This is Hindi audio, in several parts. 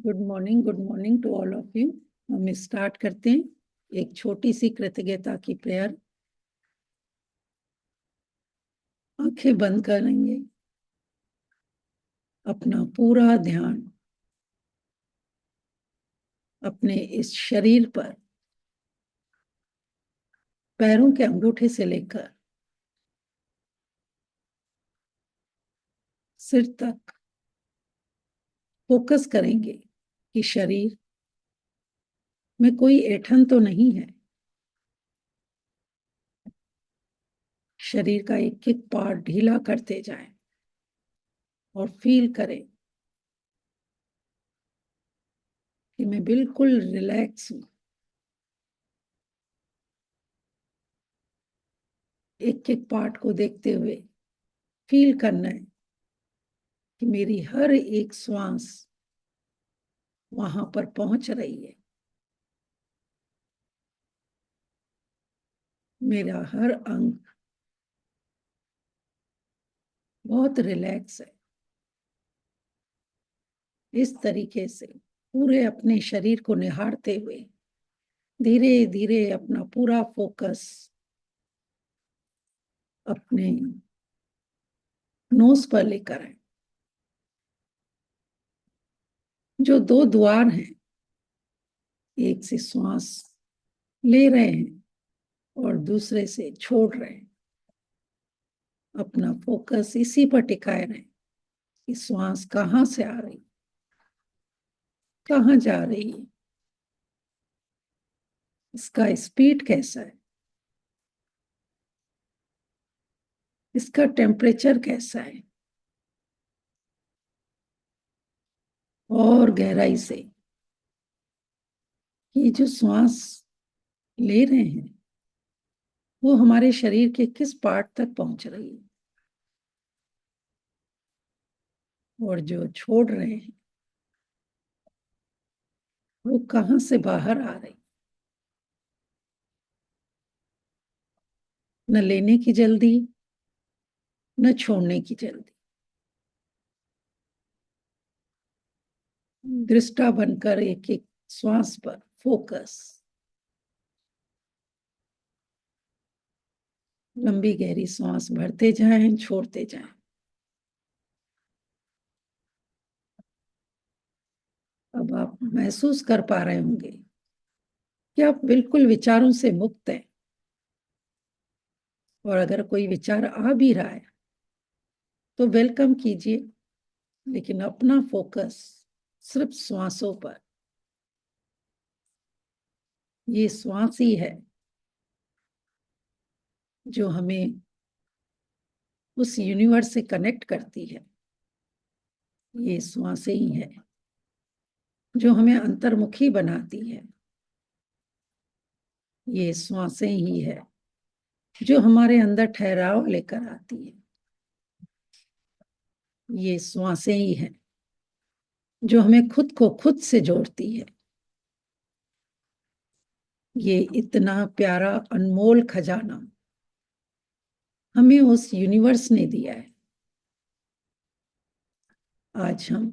Good morning to all of you. हम स्टार्ट करते हैं एक छोटी सी कृतज्ञता की प्रेयर। आंखें बंद करेंगे, अपना पूरा ध्यान अपने इस शरीर पर पैरों के अंगूठे से लेकर सिर तक फोकस करेंगे कि शरीर में कोई ऐंठन तो नहीं है। शरीर का एक एक पार्ट ढीला करते जाएं और फील करें कि मैं बिल्कुल रिलैक्स हूं। एक एक पार्ट को देखते हुए फील करना है कि मेरी हर एक श्वास वहां पर पहुंच रही है। मेरा हर अंग बहुत रिलैक्स है। इस तरीके से पूरे अपने शरीर को निहारते हुए धीरे धीरे अपना पूरा फोकस अपने नोज पर लेकर आए। जो दो द्वार हैं, एक से श्वास ले रहे हैं और दूसरे से छोड़ रहे हैं। अपना फोकस इसी पर टिकाए रहे कि श्वास कहाँ से आ रही, कहाँ जा रही है, इसका स्पीड कैसा है, इसका टेम्परेचर कैसा है। और गहराई से ये जो श्वास ले रहे हैं वो हमारे शरीर के किस पार्ट तक पहुंच रही है, और जो छोड़ रहे हैं वो कहाँ से बाहर आ रही। न लेने की जल्दी, न छोड़ने की जल्दी। दृष्टा बनकर एक एक श्वास पर फोकस। लंबी गहरी सांस भरते जाएं, छोड़ते जाएं। अब आप महसूस कर पा रहे होंगे कि आप बिल्कुल विचारों से मुक्त हैं। और अगर कोई विचार आ भी रहा है तो वेलकम कीजिए, लेकिन अपना फोकस सिर्फ श्वासों पर। ये श्वास ही है जो हमें उस यूनिवर्स से कनेक्ट करती है। ये श्वासें ही है जो हमें अंतर्मुखी बनाती है। ये श्वासें ही है जो हमारे अंदर ठहराव लेकर आती है। ये श्वासें ही है जो हमें खुद को खुद से जोड़ती है। ये इतना प्यारा अनमोल खजाना हमें उस यूनिवर्स ने दिया है। आज हम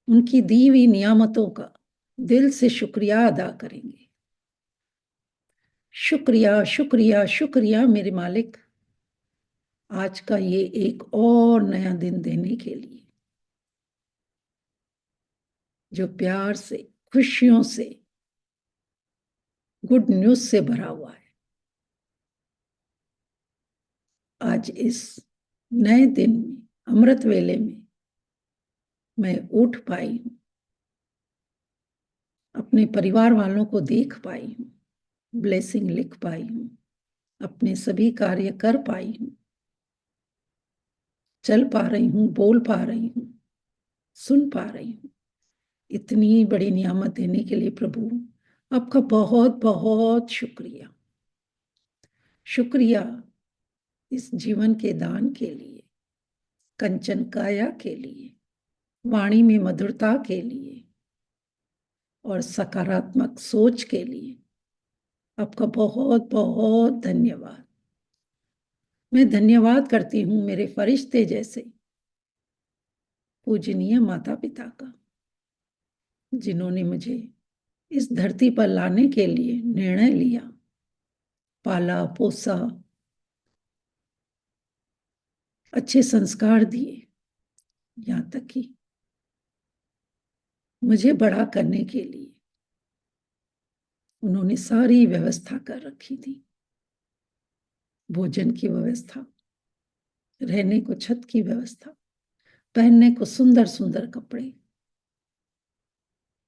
उनकी दी हुई नियामतों का दिल से शुक्रिया अदा करेंगे। शुक्रिया शुक्रिया शुक्रिया मेरे मालिक, आज का ये एक और नया दिन देने के लिए, जो प्यार से, खुशियों से, गुड न्यूज से भरा हुआ है। आज इस नए दिन में, अमृत वेले में मैं उठ पाई हूं, अपने परिवार वालों को देख पाई हूं, ब्लेसिंग लिख पाई हूं, अपने सभी कार्य कर पाई हूं, चल पा रही हूं, बोल पा रही हूं, सुन पा रही हूं। इतनी बड़ी नियामत देने के लिए प्रभु आपका बहुत बहुत शुक्रिया। शुक्रिया इस जीवन के दान के लिए, कंचन काया के लिए, वाणी में मधुरता के लिए और सकारात्मक सोच के लिए आपका बहुत बहुत धन्यवाद। मैं धन्यवाद करती हूँ मेरे फरिश्ते जैसे पूजनीय माता पिता का, जिन्होंने मुझे इस धरती पर लाने के लिए निर्णय लिया, पाला पोसा, अच्छे संस्कार दिए, यहाँ तक कि मुझे बड़ा करने के लिए उन्होंने सारी व्यवस्था कर रखी थी। भोजन की व्यवस्था, रहने को छत की व्यवस्था, पहनने को सुंदर सुंदर कपड़े,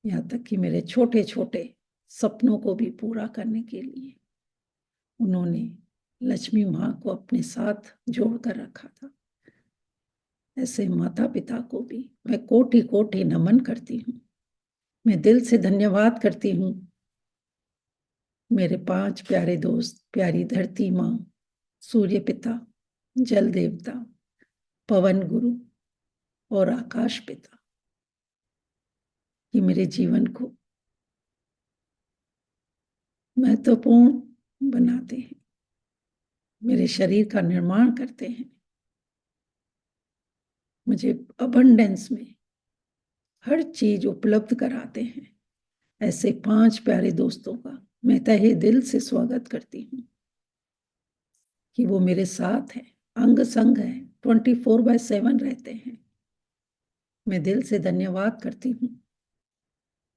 यहाँ तक कि मेरे छोटे छोटे सपनों को भी पूरा करने के लिए उन्होंने लक्ष्मी माँ को अपने साथ जोड़कर रखा था। ऐसे माता पिता को भी मैं कोटि कोटि नमन करती हूँ। मैं दिल से धन्यवाद करती हूँ मेरे 5 प्यारे दोस्त, प्यारी धरती माँ, सूर्य पिता, जल देवता, पवन गुरु और आकाश पिता, ये मेरे जीवन को महत्वपूर्ण बनाते हैं, मेरे शरीर का निर्माण करते हैं, मुझे अबंडेंस में हर चीज उपलब्ध कराते हैं। ऐसे 5 प्यारे दोस्तों का मैं तहे दिल से स्वागत करती हूँ कि वो मेरे साथ हैं, अंग संग है, 24/7 रहते हैं। मैं दिल से धन्यवाद करती हूँ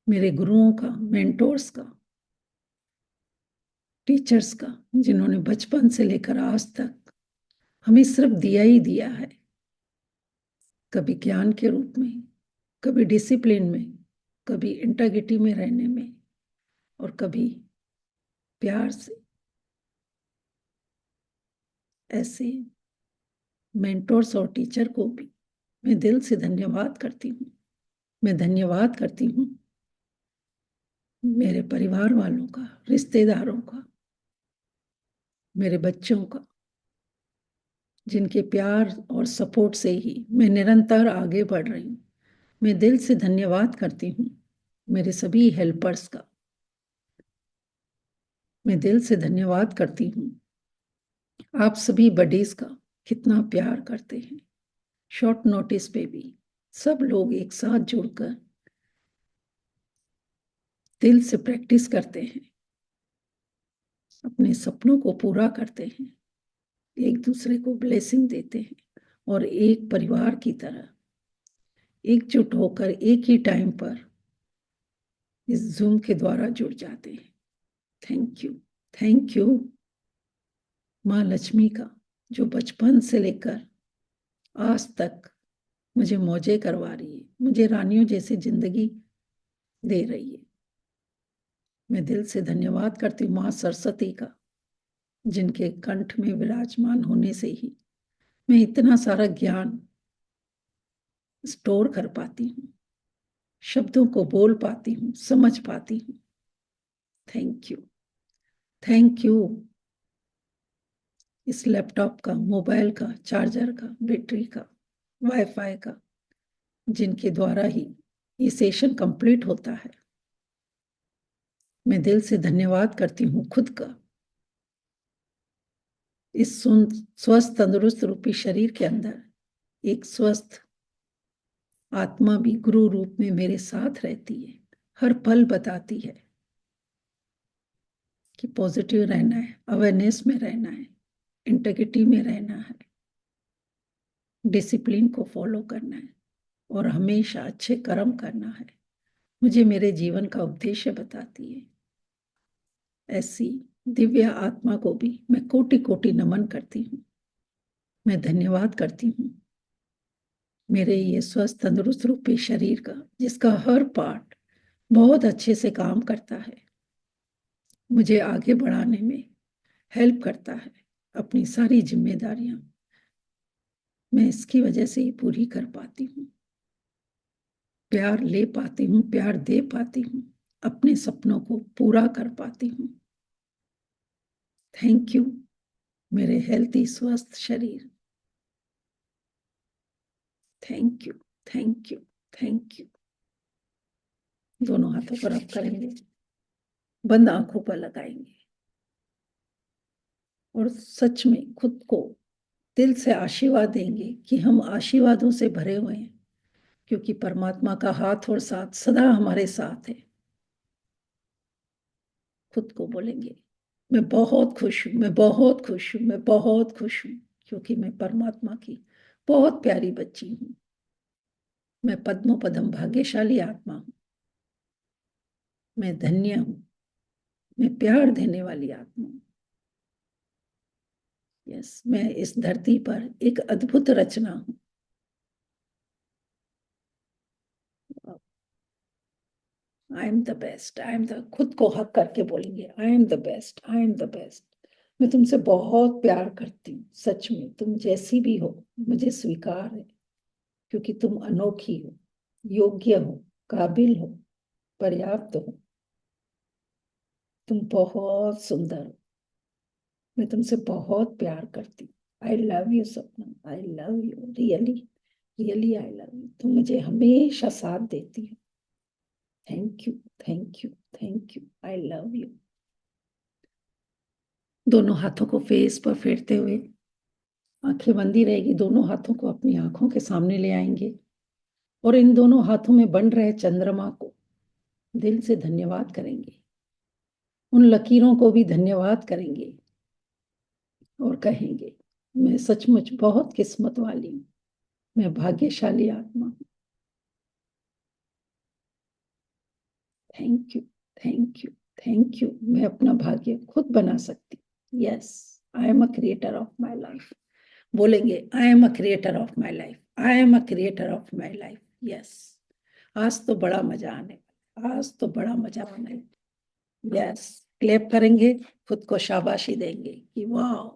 मेरे गुरुओं का, मेंटोर्स का, टीचर्स का, जिन्होंने बचपन से लेकर आज तक हमें सिर्फ दिया ही दिया है, कभी ज्ञान के रूप में, कभी डिसिप्लिन में, कभी इंटेग्रिटी में रहने में, और कभी प्यार से। ऐसे मेंटोर्स और टीचर को भी मैं दिल से धन्यवाद करती हूँ। मैं धन्यवाद करती हूँ मेरे परिवार वालों का, रिश्तेदारों का, मेरे बच्चों का, जिनके प्यार और सपोर्ट से ही मैं निरंतर आगे बढ़ रही हूँ। मैं दिल से धन्यवाद करती हूँ मेरे सभी हेल्पर्स का। मैं दिल से धन्यवाद करती हूँ आप सभी बडीज का, कितना प्यार करते हैं। शॉर्ट नोटिस पे भी सब लोग एक साथ जुड़कर दिल से प्रैक्टिस करते हैं, अपने सपनों को पूरा करते हैं, एक दूसरे को ब्लेसिंग देते हैं और एक परिवार की तरह एकजुट होकर एक ही टाइम पर इस जूम के द्वारा जुड़ जाते हैं। थैंक यू, थैंक यू माँ लक्ष्मी का, जो बचपन से लेकर आज तक मुझे मौजे करवा रही है, मुझे रानियों जैसी जिंदगी दे रही है। मैं दिल से धन्यवाद करती हूँ माँ सरस्वती का, जिनके कंठ में विराजमान होने से ही मैं इतना सारा ज्ञान स्टोर कर पाती हूँ, शब्दों को बोल पाती हूँ, समझ पाती हूँ। थैंक यू, थैंक यू इस लैपटॉप का, मोबाइल का, चार्जर का, बैटरी का, वाईफाई का, जिनके द्वारा ही ये सेशन कंप्लीट होता है। मैं दिल से धन्यवाद करती हूँ खुद का, इस स्वस्थ तंदुरुस्त रूपी शरीर के अंदर एक स्वस्थ आत्मा भी गुरु रूप में मेरे साथ रहती है, हर पल बताती है कि पॉजिटिव रहना है, अवेयरनेस में रहना है, इंटेग्रिटी में रहना है, डिसिप्लिन को फॉलो करना है और हमेशा अच्छे कर्म करना है। मुझे मेरे जीवन का उद्देश्य बताती है। ऐसी दिव्य आत्मा को भी मैं कोटि कोटि नमन करती हूँ। मैं धन्यवाद करती हूँ मेरे ये स्वस्थ तंदुरुस्त रूपी शरीर का, जिसका हर पार्ट बहुत अच्छे से काम करता है, मुझे आगे बढ़ाने में हेल्प करता है। अपनी सारी जिम्मेदारियां मैं इसकी वजह से ही पूरी कर पाती हूँ, प्यार ले पाती हूँ, प्यार दे पाती हूँ, अपने सपनों को पूरा कर पाती हूँ। थैंक यू मेरे हेल्थी स्वस्थ शरीर। Thank you, thank you, thank you. दोनों हाथों पर आप करेंगे, बंद आंखों पर लगाएंगे और सच में खुद को दिल से आशीर्वाद देंगे कि हम आशीर्वादों से भरे हुए हैं, क्योंकि परमात्मा का हाथ और साथ सदा हमारे साथ है। खुद को बोलेंगे, मैं बहुत खुश हूँ, मैं बहुत खुश हूँ, मैं बहुत खुश हूँ, क्योंकि मैं परमात्मा की बहुत प्यारी बच्ची हूँ। मैं पद्मो पदम भाग्यशाली आत्मा हूँ। मैं धन्य हूँ। मैं प्यार देने वाली आत्मा हूँ। यस, मैं इस धरती पर एक अद्भुत रचना हूँ। I am the best, I am the, खुद को हक करके बोलेंगे, I am the best, I am the best. मैं तुमसे बहुत प्यार करती हूँ, सच में। तुम जैसी भी हो मुझे स्वीकार है, क्योंकि तुम अनोखी हो, योग्य हो, काबिल हो, पर्याप्त हो। तुम बहुत सुंदर हो। मैं तुमसे बहुत प्यार करती हूँ। आई लव यू सपना, I love you really, really I love you. तुम मुझे हमेशा साथ देती हो। Thank you, thank you, thank you, I love you. दोनों हाथों को फेस पर फेरते हुए, आंखें बंदी रहेगी, दोनों हाथों को अपनी आंखों के सामने ले आएंगे और इन दोनों हाथों में बन रहे चंद्रमा को दिल से धन्यवाद करेंगे। उन लकीरों को भी धन्यवाद करेंगे और कहेंगे, मैं सचमुच बहुत किस्मत वाली हूँ। मैं भाग्यशाली आत्मा हूँ। Thank you, thank you, thank you. मैं अपना भाग्य खुद बना सकती हूँ। Yes, I am a creator of my life. बोलेंगे, I am a creator of my life, I am a creator of my life. Yes, आज तो बड़ा मजा आने वाला, आज तो बड़ा मजा आने वाला। यस, क्लैप करेंगे, खुद को शाबाशी देंगे कि वाह,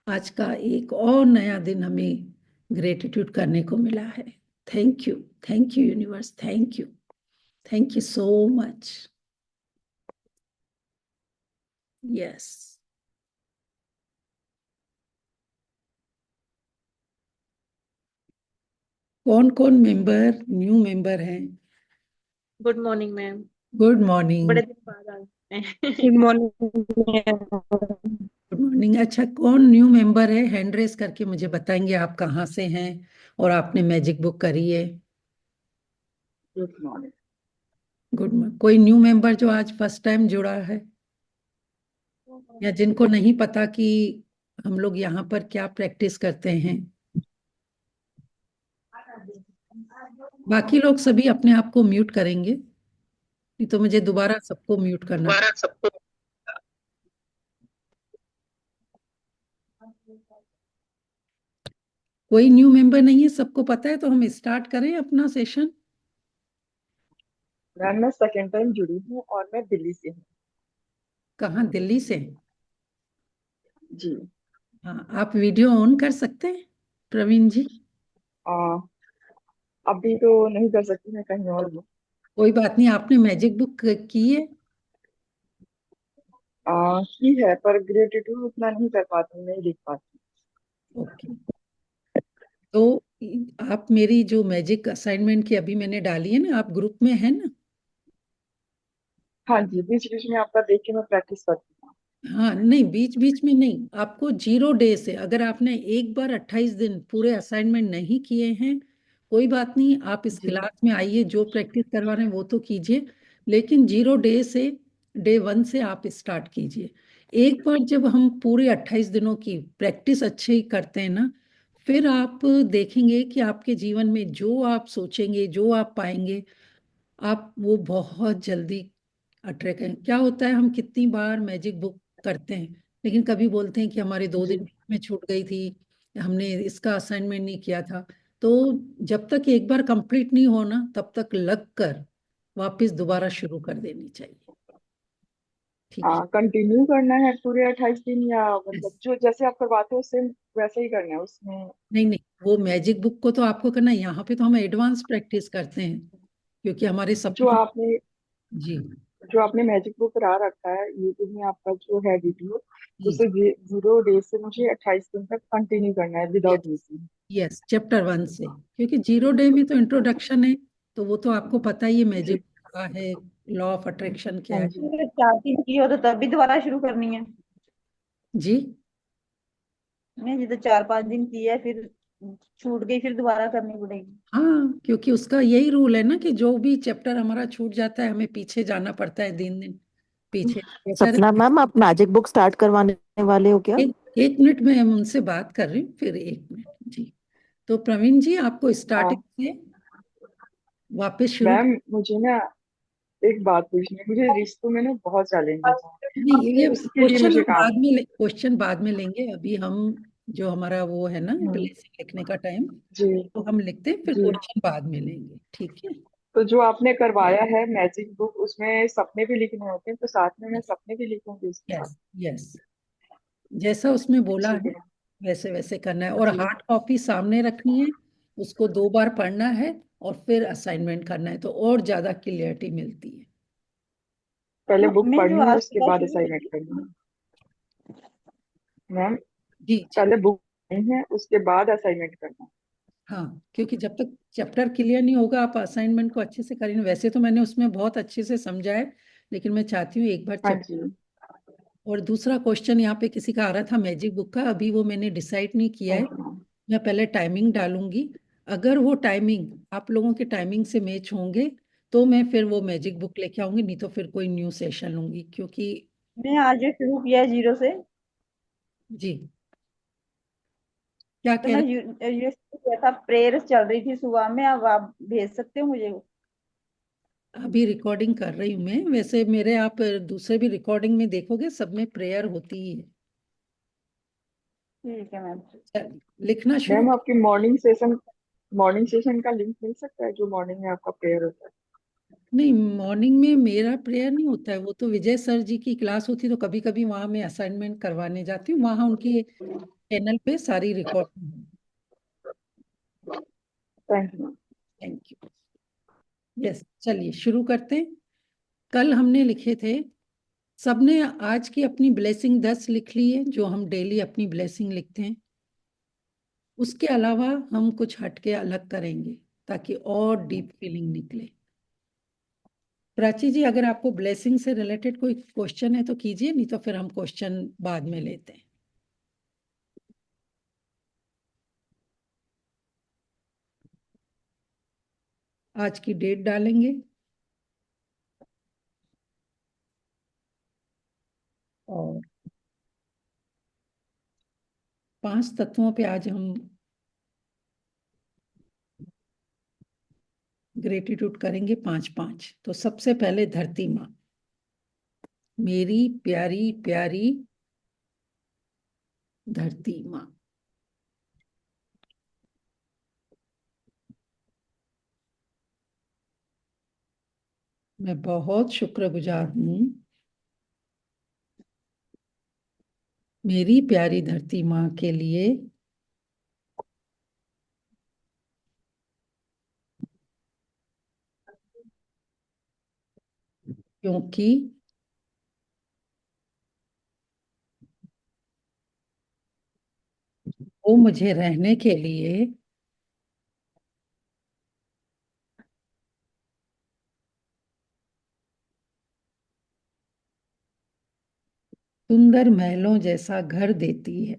आज का एक और नया दिन हमें ग्रेटिट्यूड करने को मिला है। Thank you, thank you universe, thank you, thank you so much. Yes, कौन कौन मेंबर न्यू मेंबर हैं? Good morning ma'am. Good morning. बड़े दिन बाद आ गए हैं। Good morning. Good morning. अच्छा, कौन न्यू मेंबर है? हैंड रेस करके मुझे बताएंगे आप कहाँ से हैं और आपने मैजिक बुक करी है। Good morning. Good morning. कोई न्यू मेंबर जो आज फर्स्ट टाइम जुड़ा है, या जिनको नहीं पता कि हम लोग यहाँ पर क्या प्रैक्टिस करते हैं? बाकी लोग सभी अपने आप को म्यूट करेंगे, नहीं तो मुझे दोबारा सबको म्यूट करना। दोबारा सबको। कोई न्यू मेंबर नहीं है, सबको पता है, तो हम स्टार्ट करें अपना सेशन। मैम मैं सेकेंड टाइम जुड़ी हूँ और मैं दिल्ली से हूँ। कहाँ, दिल्ली से? जी। हाँ, आप वीडियो ऑन कर सकते हैं प्रवीण जी? आ, अभी तो नहीं कर सकती, मैं कहीं और हूँ। कोई बात नहीं, आपने मैजिक बुक की है? की है पर ग्रेटिट्यूड उतना नहीं कर पाती, नहीं लिख पाती। ओके, तो आप मेरी जो मैजिक असाइनमेंट की अभी मैंने डाली है ना, आप ग्रुप में है ना? हाँ जी, बीच बीच में आपका देख के मैं प्रैक्टिस करती हूँ। हाँ, नहीं, बीच बीच में नहीं, आपको 0 डे से, अगर आपने एक बार 28 दिन पूरे असाइनमेंट नहीं किए हैं, कोई बात नहीं, आप इस जी। क्लास में आइए, जो प्रैक्टिस करवा रहे हैं वो तो कीजिए, लेकिन 0 डे से, डे 1 से आप स्टार्ट कीजिए। एक बार जब हम पूरे 28 दिनों की प्रैक्टिस अच्छे ही करते हैं ना, फिर आप देखेंगे कि आपके जीवन में जो आप सोचेंगे, जो आप पाएंगे, आप वो बहुत जल्दी अट्रैक्ट हैं। क्या होता है, हम कितनी बार मैजिक बुक करते हैं, लेकिन कभी बोलते हैं कि हमारे 2 दिन जी। में छूट गई थी, हमने इसका असाइनमेंट नहीं किया था। तो जब तक एक बार कंप्लीट नहीं होना, तब तक लग कर वापस दोबारा शुरू कर देनी चाहिए। ठीक है? कंटिन्यू करना है पूरे 28 दिन या मतलब जो जैसे आप करवाते हो सेम वैसे ही करना है उसमें? नहीं नहीं, वो मैजिक बुक को तो आपको करना है, यहाँ पे तो हम एडवांस प्रैक्टिस करते हैं, क्योंकि हमारे जो सपने। आपने जी जो आपने मैजिक बुक करा रखा है यूट्यूब में, आपका जो है वीडियो, जी उसे 0 डे से मुझे 28 दिन तक कंटिन्यू करना है जी। Without missing. यस, चैप्टर 1 से, क्योंकि 0 डे में तो इंट्रोडक्शन है, तो वो तो आपको पता ही है, जी। मैजिक क्या है, लॉ ऑफ अट्रैक्शन क्या हाँ है। जी। अगर 4 दिन की हो तो तब भी दोबारा शुरू करनी है? जी। नहीं जी, तो 4-5 दिन की है फिर छूट गई फिर दोबारा करनी पड़ेगी? हाँ, क्योंकि उसका यही रूल है ना कि जो भी चैप्टर हमारा छूट जाता है हमें पीछे जाना पड़ता है, दिन दिन पीछे। ऐसा सपना मैम, आप मैजिक बुक स्टार्ट करवाने वाले हो क्या? एक मिनट में हम उनसे बात कर रही हूँ, फिर एक मिनट जी। तो प्रवीण जी, आपको हाँ स्टार्टिंग से वापस शुरू। मैम, मुझे ना एक बात पूछनी है। मुझे रिश्तों में ना बहुत चैलेंजेस नहीं, हैं, ये तो उसके लिए मुझे काम। क्वेश्चन बाद में लेंगे। अभी हम जो हमारा वो है ना हम्म, ब्लेसिंग लिखने का टाइम, जी तो हम लिखते हैं, फिर जी। क्वेश्चन बाद में लेंगे, ठीक है। तो जो आपने करवाया है मैजिक बुक, उसमें सपने भी लिखने होते हैं, तो साथ में मैं सपने भी लिखूंगी उसके साथ। यस यस, जैसा उसमें बोला ठीक है है। वैसे वैसे करना है, और जी। हार्ड कॉपी सामने रखनी है। उसको 2 बार पढ़ना है और फिर असाइनमेंट करना है, तो और ज्यादा क्लियरिटी मिलती है। पहले बुक मैं जो पढ़नी है, आज उसके सुबह बाद शुरू असाइनमेंट की करनी है। मैम, जी जी। पहले बुक पढ़नी है, उसके बाद असाइनमेंट करना है। हाँ, क्योंकि जब तक चैप्टर क्लियर नहीं होगा आप असाइनमेंट को अच्छे से करेंगे। वैसे तो मैंने उसमें बहुत अच्छे से समझा है, लेकिन मैं चाहती हूँ एक बार हाँ चैप्टर। जी। और दूसरा क्वेश्चन यहाँ पे किसी का आ रहा था मैजिक बुक का, अभी वो मैंने डिसाइड नहीं किया है। Okay ma'am. मैं पहले टाइमिंग डालूंगी। अगर वो टाइमिंग आप लोगों के टाइमिंग से मैच होंगे तो मैं फिर वो मैजिक बुक लेके आऊंगी, नहीं तो फिर कोई न्यू सेशन लूंगी, क्योंकि मैंने आज जो शुरू किया है 0 से, जी, क्या तो कह मैं रहे ये शुरू किया था, प्रेयर चल रही थी सुबह में। अब आप भेज सकते हो मुझे वो? हैं? अभी रिकॉर्डिंग कर रही हूँ मैं। वैसे मेरे आप दूसरे भी रिकॉर्डिंग में देखोगे, सब में प्रेयर होती ही है। ठीक है मैम। चलिए, लिखना शुरू। मैम, आपकी मॉर्निंग सेशन का लिंक मिल सकता है, जो मॉर्निंग में आपका प्रेयर होता है? नहीं, मॉर्निंग में मेरा प्रेयर नहीं होता है, वो तो विजय सर जी की क्लास होती है, तो कभी कभी वहाँ मैं असाइनमेंट करवाने जाती हूँ, वहाँ उनके चैनल पे सारी रिकॉर्डिंग है। Thank you ma'am. Thank you. Yes, चलिए शुरू करते हैं। कल हमने लिखे थे, सबने आज की अपनी ब्लेसिंग 10 लिख ली है, जो हम डेली अपनी ब्लेसिंग लिखते हैं। उसके अलावा हम कुछ हटके अलग करेंगे, ताकि और डीप फीलिंग निकले। प्राची जी, अगर आपको ब्लेसिंग से रिलेटेड कोई क्वेश्चन है तो कीजिए, नहीं तो फिर हम क्वेश्चन बाद में लेते हैं। आज की डेट डालेंगे और 5 तत्वों पे आज हम ग्रेटिट्यूड करेंगे, 5 5। तो सबसे पहले धरती माँ, मेरी प्यारी प्यारी धरती माँ, मैं बहुत शुक्रगुजार हूँ मेरी प्यारी धरती माँ के लिए, क्योंकि वो मुझे रहने के लिए सुंदर महलों जैसा घर देती है।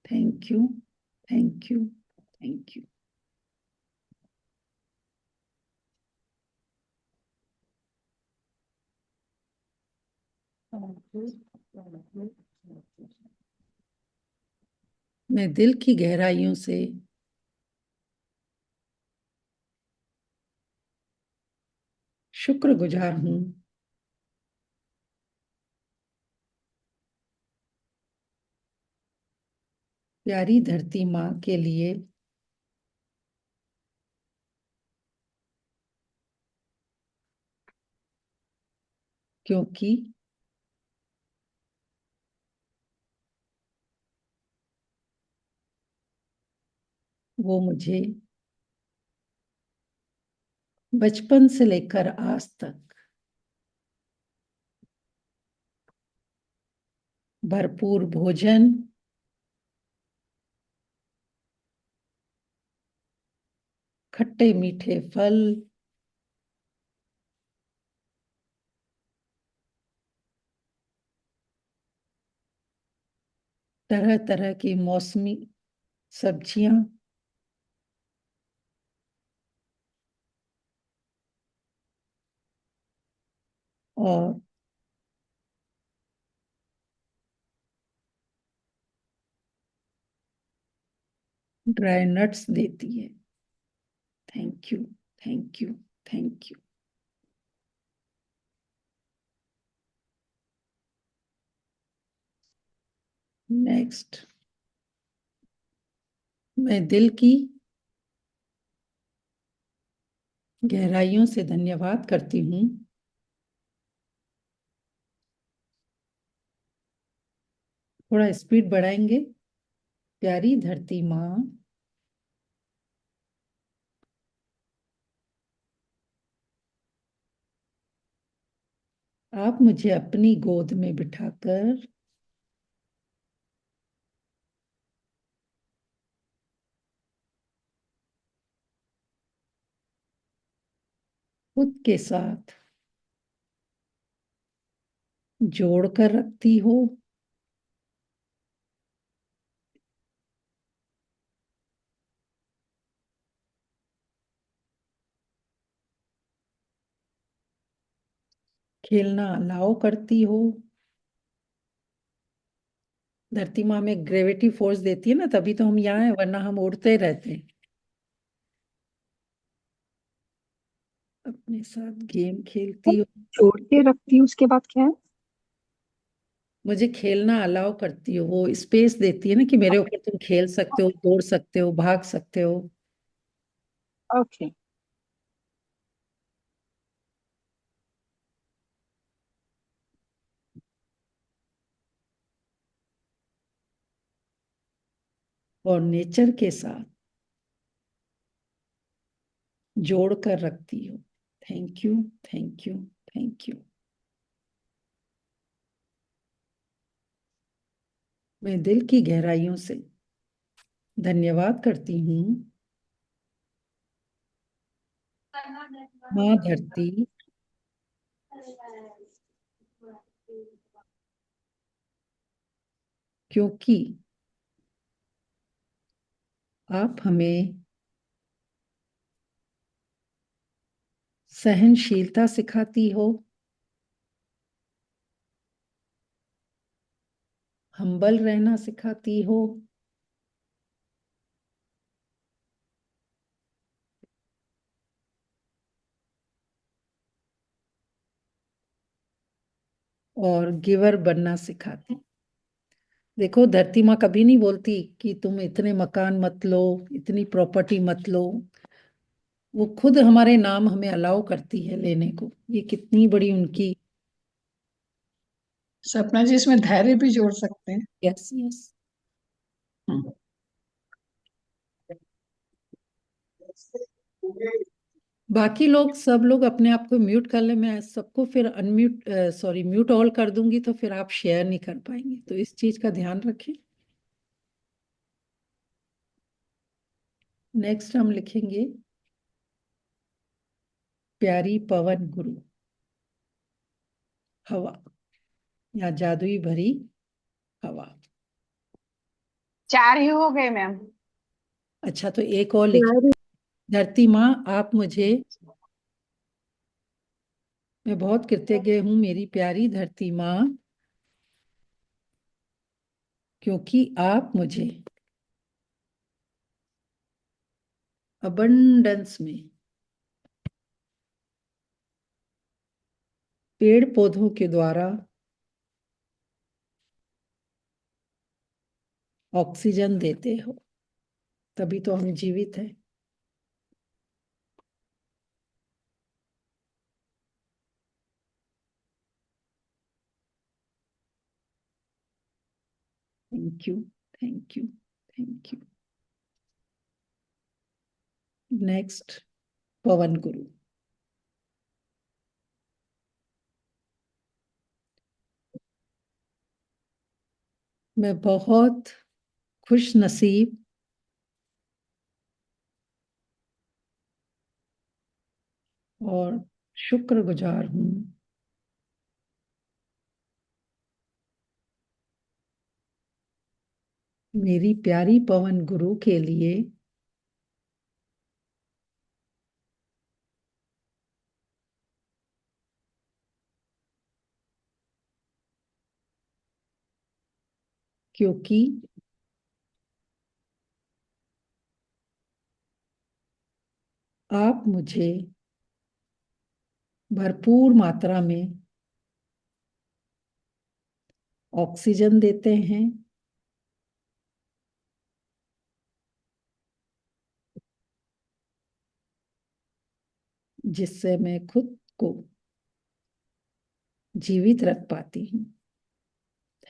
Thank you, thank you, thank you. मैं दिल की गहराइयों से शुक्रगुजार हूँ प्यारी धरती माँ के लिए, क्योंकि वो मुझे बचपन से लेकर आज तक भरपूर भोजन, खट्टे मीठे फल, तरह तरह की मौसमी सब्जियां, और ड्राई नट्स देती है। Thank you, thank you, thank you. Next, मैं दिल की गहराइयों से धन्यवाद करती हूँ थोड़ा स्पीड बढ़ाएंगे। प्यारी धरती माँ, आप मुझे अपनी गोद में बिठाकर खुद के साथ जोड़ कर रखती हो। खेलना अलाउ करती हो। धरती माँ में ग्रेविटी फोर्स देती है ना, तभी तो हम यहाँ हैं, वरना हम उड़ते रहते हैं। अपने साथ गेम खेलती हो। जोड़ के रखती हूँ उसके बाद क्या है? मुझे खेलना अलाउ करती हो, वो स्पेस देती है ना कि मेरे ऊपर तुम खेल सकते हो, दौड़ सकते हो, भाग सकते हो। ओके। और नेचर के साथ जोड़ कर रखती हो। Thank you, thank you, thank you. मैं दिल की गहराइयों से धन्यवाद करती हूँ माँ धरती, क्योंकि आप हमें सहनशीलता सिखाती हो, हम्बल रहना सिखाती हो, और गिवर बनना सिखाती। देखो, धरती माँ कभी नहीं बोलती कि तुम इतने मकान मत लो, इतनी प्रॉपर्टी मत लो। वो खुद हमारे नाम हमें अलाउ करती है लेने को। ये कितनी बड़ी उनकी। सपना जी इसमें धैर्य भी जोड़ सकते हैं। Yes, yes. बाकी लोग, सब लोग अपने आप को म्यूट कर ले। मैं सबको फिर अनम्यूट, सॉरी, म्यूट ऑल कर दूंगी, तो फिर आप शेयर नहीं कर पाएंगे, तो इस चीज का ध्यान रखें। नेक्स्ट हम लिखेंगे प्यारी पवन गुरु हवा, या जादुई भरी हवा। 4 ही हो गए मैम। अच्छा, तो एक और लिखिए। धरती माँ, आप मुझे, मैं बहुत कृतज्ञ हूँ मेरी प्यारी धरती माँ, क्योंकि आप मुझे अबंडेंस में पेड़ पौधों के द्वारा ऑक्सीजन देते हो, तभी तो हम जीवित हैं। Thank you, thank you, thank you. Next, Pawan Guru. मैं बहुत खुश नसीब और शुक्रगुजार हूँ मेरी प्यारी पवन गुरु के लिए क्योंकि आप मुझे भरपूर मात्रा में ऑक्सीजन देते हैं, जिससे मैं खुद को जीवित रख पाती हूँ।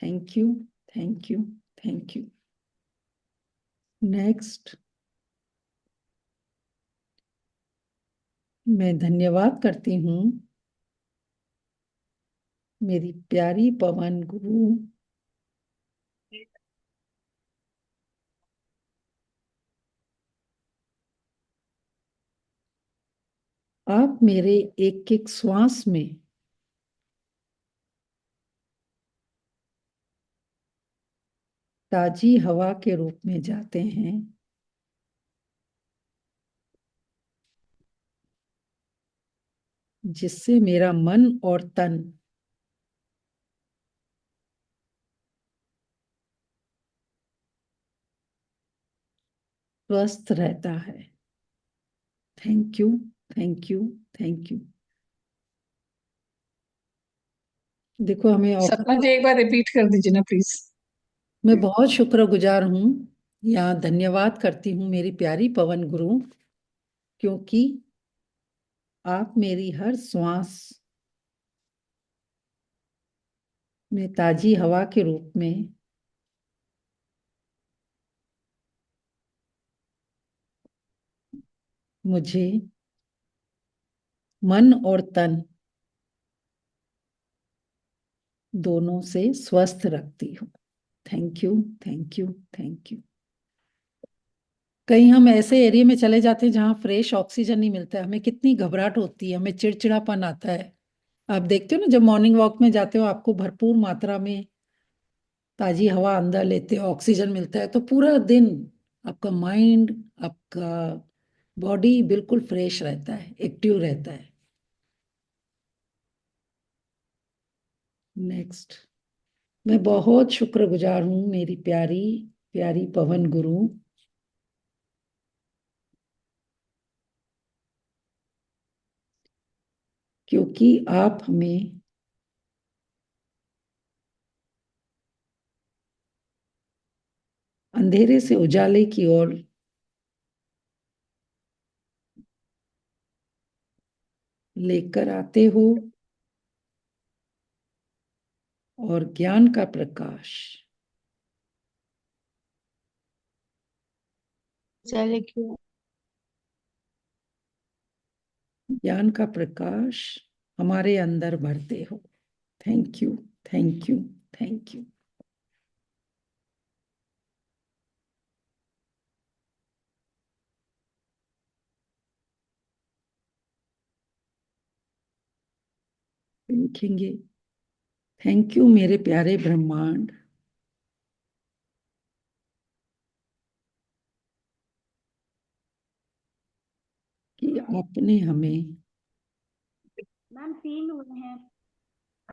Thank you, thank you, thank you. Next, मैं धन्यवाद करती हूँ मेरी प्यारी पवन गुरु आप मेरे एक एक श्वास में ताजी हवा के रूप में जाते हैं, जिससे मेरा मन और तन स्वस्थ रहता है। Thank you, thank you, thank you. देखो हमें सपना जी एक बार रिपीट कर दीजिए ना प्लीज। मैं बहुत शुक्रगुजार हूँ, यहाँ धन्यवाद करती हूँ मेरी प्यारी पवन गुरु, क्योंकि आप मेरी हर श्वास में ताजी हवा के रूप में मुझे मन और तन दोनों से स्वस्थ रखती हूँ। Thank you, thank you, thank you. कहीं हम ऐसे एरिया में चले जाते हैं जहाँ फ्रेश ऑक्सीजन नहीं मिलता है, हमें कितनी घबराहट होती है, हमें चिड़चिड़ापन आता है। आप देखते हो ना, जब मॉर्निंग वॉक में जाते हो आपको भरपूर मात्रा में ताजी हवा अंदर लेते हो, ऑक्सीजन मिलता है, तो पूरा दिन आपका माइंड, आपका बॉडी बिल्कुल फ्रेश रहता है, एक्टिव रहता है। नेक्स्ट, मैं बहुत शुक्रगुजार हूँ मेरी प्यारी प्यारी पवन गुरु, क्योंकि आप हमें अंधेरे से उजाले की ओर लेकर आते हो और ज्ञान का प्रकाश, चले क्यों? ज्ञान का प्रकाश हमारे अंदर भरते हो। Thank you, thank you, thank you. लिखेंगे, थैंक यू मेरे प्यारे ब्रह्मांड, कि आपने हमें मैम 3 हुए हैं,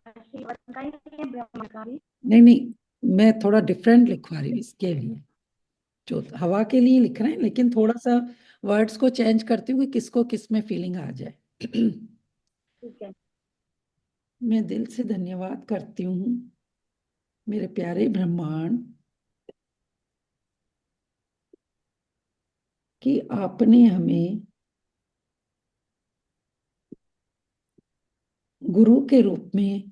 आशीर्वाद का ही है, ब्रह्म का भी। नहीं नहीं, मैं थोड़ा डिफरेंट लिखवा रही हूँ इसके लिए, जो हवा के लिए लिख रहे हैं, लेकिन थोड़ा सा वर्ड्स को चेंज करती हूँ कि किसको किस में फीलिंग आ जाए। ठीक है। मैं दिल से धन्यवाद करती हूँ मेरे प्यारे ब्रह्मांड, कि आपने हमें गुरु के रूप में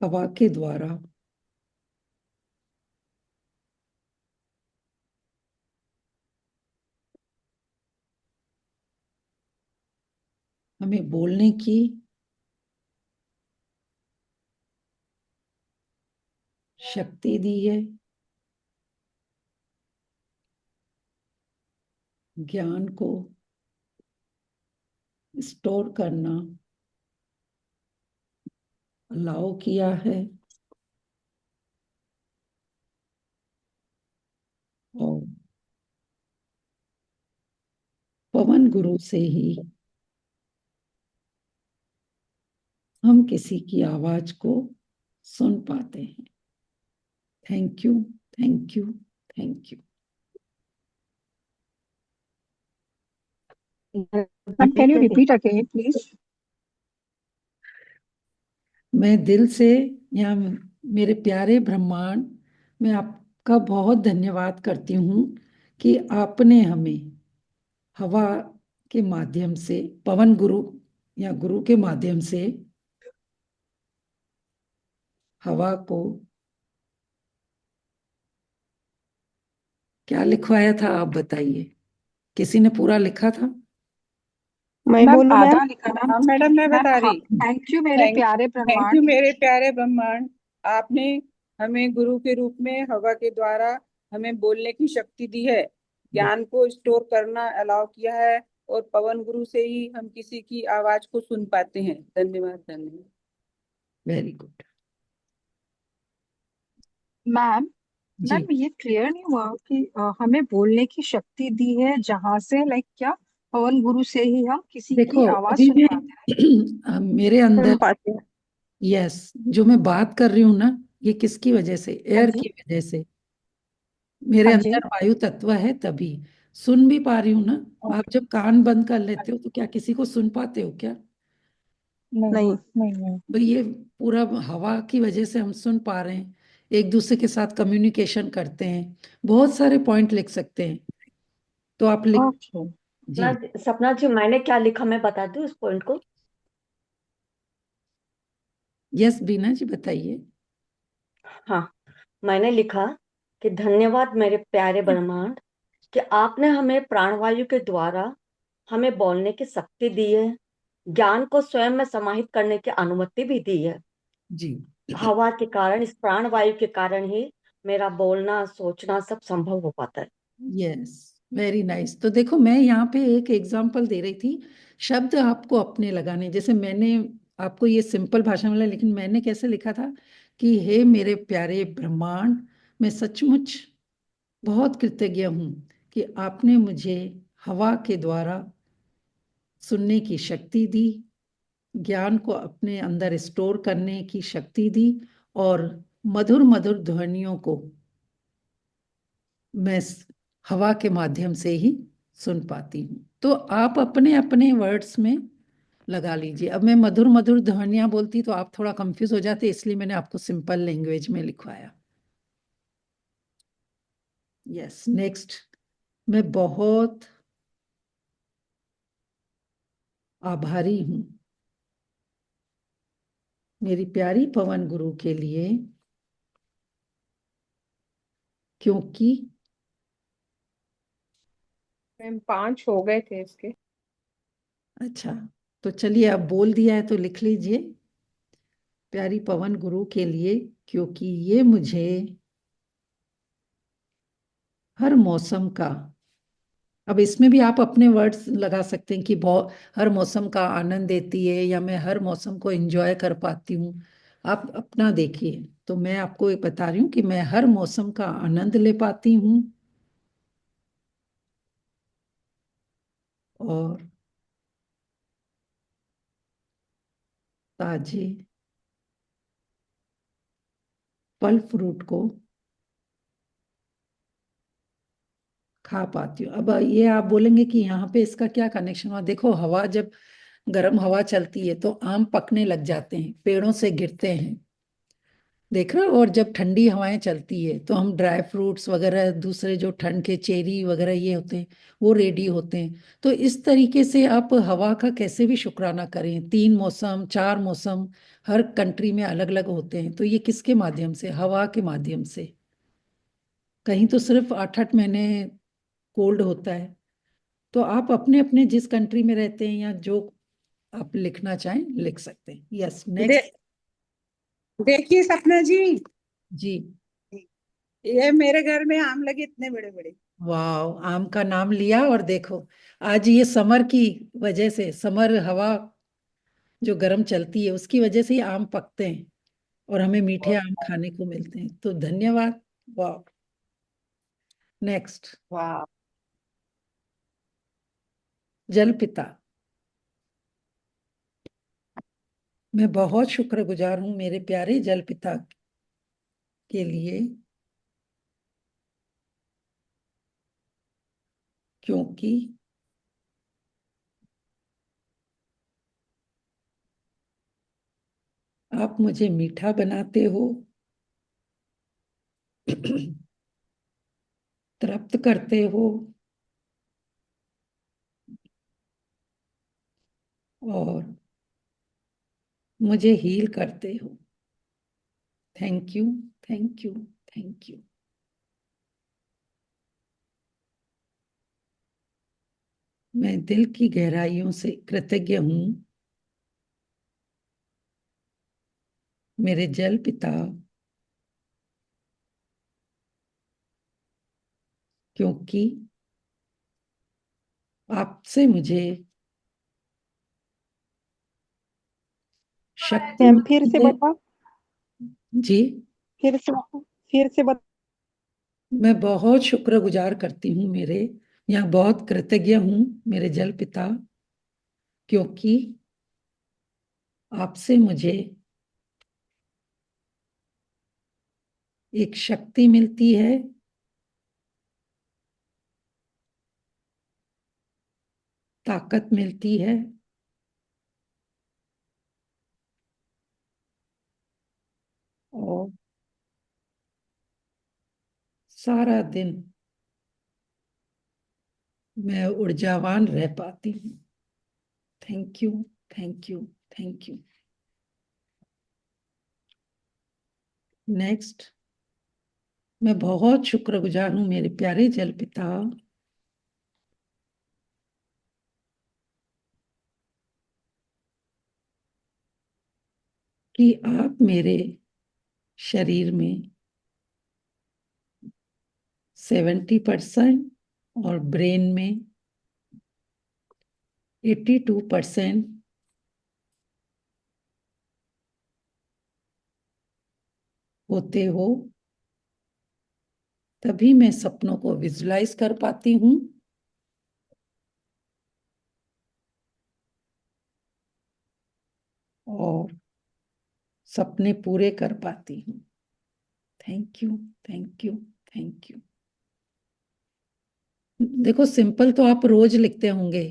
हवा के द्वारा हमें बोलने की शक्ति दी है, ज्ञान को स्टोर करना अलाउ किया है, और पवन गुरु से ही हम किसी की आवाज को सुन पाते हैं। Thank you, thank you, thank you. Ma'am, can you repeat again, please? मैं दिल से, या मेरे प्यारे ब्रह्मांड, मैं आपका बहुत धन्यवाद करती हूँ कि आपने हमें हवा के माध्यम से, पवन गुरु या गुरु के माध्यम से हवा को क्या लिखवाया था, आप बताइए। किसी ने पूरा लिखा था? मैं मैम बोलूं मैम? आधा लिखा था। हाँ मैडम, मैं मैम बता रही। थैंक यू मेरे थैंक प्यारे थैंक ब्रह्मांड। यू मेरे प्यारे ब्रह्मांड। आपने हमें गुरु के रूप में हवा के द्वारा हमें बोलने की शक्ति दी है, ज्ञान को स्टोर करना अलाउ किया है, और पवन गुरु से ही हम किसी की आवाज को सुन पाते हैं। धन्यवाद, धन्यवाद। Very good. मैम जी मैम ये क्लियर नहीं हुआ कि हमें बोलने की शक्ति दी है, जहां से लाइक क्या पवन गुरु से ही हम किसी की देखो, आवाज अभी सुन पाते हैं? मेरे अंदर, सुन पाते हैं। यस, जो मैं बात कर रही हूँ ना, ये किसकी वजह से? हाँ एयर जी। की वजह से। मेरे हाँ जी। अंदर वायु तत्व है, तभी सुन भी पा रही हूँ ना। आप जब कान बंद कर लेते हो तो क्या किसी को सुन पाते हो क्या? नहीं नहीं। नहीं नहीं। भाई, ये पूरा हवा की वजह से हम सुन पा रहे हैं, एक दूसरे के साथ कम्युनिकेशन करते हैं, बहुत सारे पॉइंट लिख सकते हैं। तो आप लिख। ओके। जी, सपना जी, मैंने क्या लिखा मैं बता दूं उस पॉइंट को। यस बीना जी, बताइए। हाँ, मैंने लिखा कि धन्यवाद मेरे प्यारे ब्रह्मांड, कि आपने हमें प्राणवायु के द्वारा हमें बोलने की शक्ति दी है, ज्ञान को स्वयं में समाहित करने की अनुमति भी दी है। जी, हवा के कारण, इस प्राणवायु के कारण ही मेरा बोलना सोचना सब संभव हो पाता है। Yes, very nice. तो देखो, मैं यहाँ पे एक एग्जांपल दे रही थी, शब्द आपको अपने लगाने। जैसे मैंने आपको ये सिंपल भाषा में लिखा, लेकिन मैंने कैसे लिखा था कि हे मेरे प्यारे ब्रह्मांड, मैं सचमुच बहुत कृतज्ञ हूँ कि आपने मुझे हवा के द्वारा सुनने की शक्ति दी, ज्ञान को अपने अंदर स्टोर करने की शक्ति दी, और मधुर मधुर ध्वनियों को मैं हवा के माध्यम से ही सुन पाती हूँ। तो आप अपने अपने वर्ड्स में लगा लीजिए। अब मैं मधुर मधुर ध्वनियां बोलती तो आप थोड़ा कंफ्यूज हो जाते, इसलिए मैंने आपको सिंपल लैंग्वेज में लिखवाया। Yes, next. मैं बहुत आभारी हूँ मेरी प्यारी पवन गुरु के लिए, क्योंकि मैम 5 हो गए थे इसके। अच्छा, तो चलिए, अब बोल दिया है तो लिख लीजिए। प्यारी पवन गुरु के लिए, क्योंकि ये मुझे हर मौसम का, अब इसमें भी आप अपने वर्ड्स लगा सकते हैं कि बहुत हर मौसम का आनंद देती है, या मैं हर मौसम को एंजॉय कर पाती हूँ। आप अपना देखिए। तो मैं आपको एक बता रही हूँ कि मैं हर मौसम का आनंद ले पाती हूँ, और ताजे फल फ्रूट को खा पाती हूँ। अब ये आप बोलेंगे कि यहाँ पे इसका क्या कनेक्शन हुआ? देखो, हवा जब गर्म हवा चलती है तो आम पकने लग जाते हैं, पेड़ों से गिरते हैं, देख रहे हो? और जब ठंडी हवाएं चलती है तो हम ड्राई फ्रूट्स वगैरह, दूसरे जो ठंड के चेरी वगैरह ये होते हैं, वो रेडी होते हैं। तो इस तरीके से आप हवा का कैसे भी शुक्राना करें। 3 मौसम, 4 मौसम हर कंट्री में अलग अलग होते हैं, तो ये किसके माध्यम से? हवा के माध्यम से। कहीं तो सिर्फ 8 8 महीने कोल्ड होता है। तो आप अपने अपने जिस कंट्री में रहते हैं, या जो आप लिखना चाहें लिख सकते हैं। यस, दे, नेक्स्ट। देखिए सपना जी, जी, ये मेरे घर में आम लगे इतने बड़े बड़े। वाह, आम का नाम लिया और देखो, आज ये समर की वजह से, समर हवा जो गर्म चलती है उसकी वजह से ही आम पकते हैं और हमें मीठे आम खाने को मिलते हैं, तो धन्यवाद। वाह। नेक्स्ट, वाह। जल पिता। मैं बहुत शुक्रगुजार हूँ मेरे प्यारे जल पिता के लिए, क्योंकि आप मुझे मीठा बनाते हो, तृप्त करते हो और मुझे हील करते हो। Thank you, thank you, thank you. मैं दिल की गहराइयों से कृतज्ञ हूँ मेरे जल पिता, क्योंकि आपसे मुझे शक्ति मैम फिर मिलती से है। बता जी, फिर से बता। मैं बहुत शुक्रगुजार करती हूँ मेरे, या बहुत कृतज्ञ हूँ मेरे जल पिता, क्योंकि आपसे मुझे एक शक्ति मिलती है, ताकत मिलती है और सारा दिन मैं ऊर्जावान रह पाती हूँ। Thank you, thank you, thank you. Next, मैं बहुत शुक्रगुजार हूँ मेरे प्यारे जल पिता, कि आप मेरे शरीर में 70% और ब्रेन में 82% होते हो, तभी मैं सपनों को विजुलाइज कर पाती हूँ और सपने पूरे कर पाती हूँ। Thank you, thank you, thank you. देखो, सिंपल तो आप रोज लिखते होंगे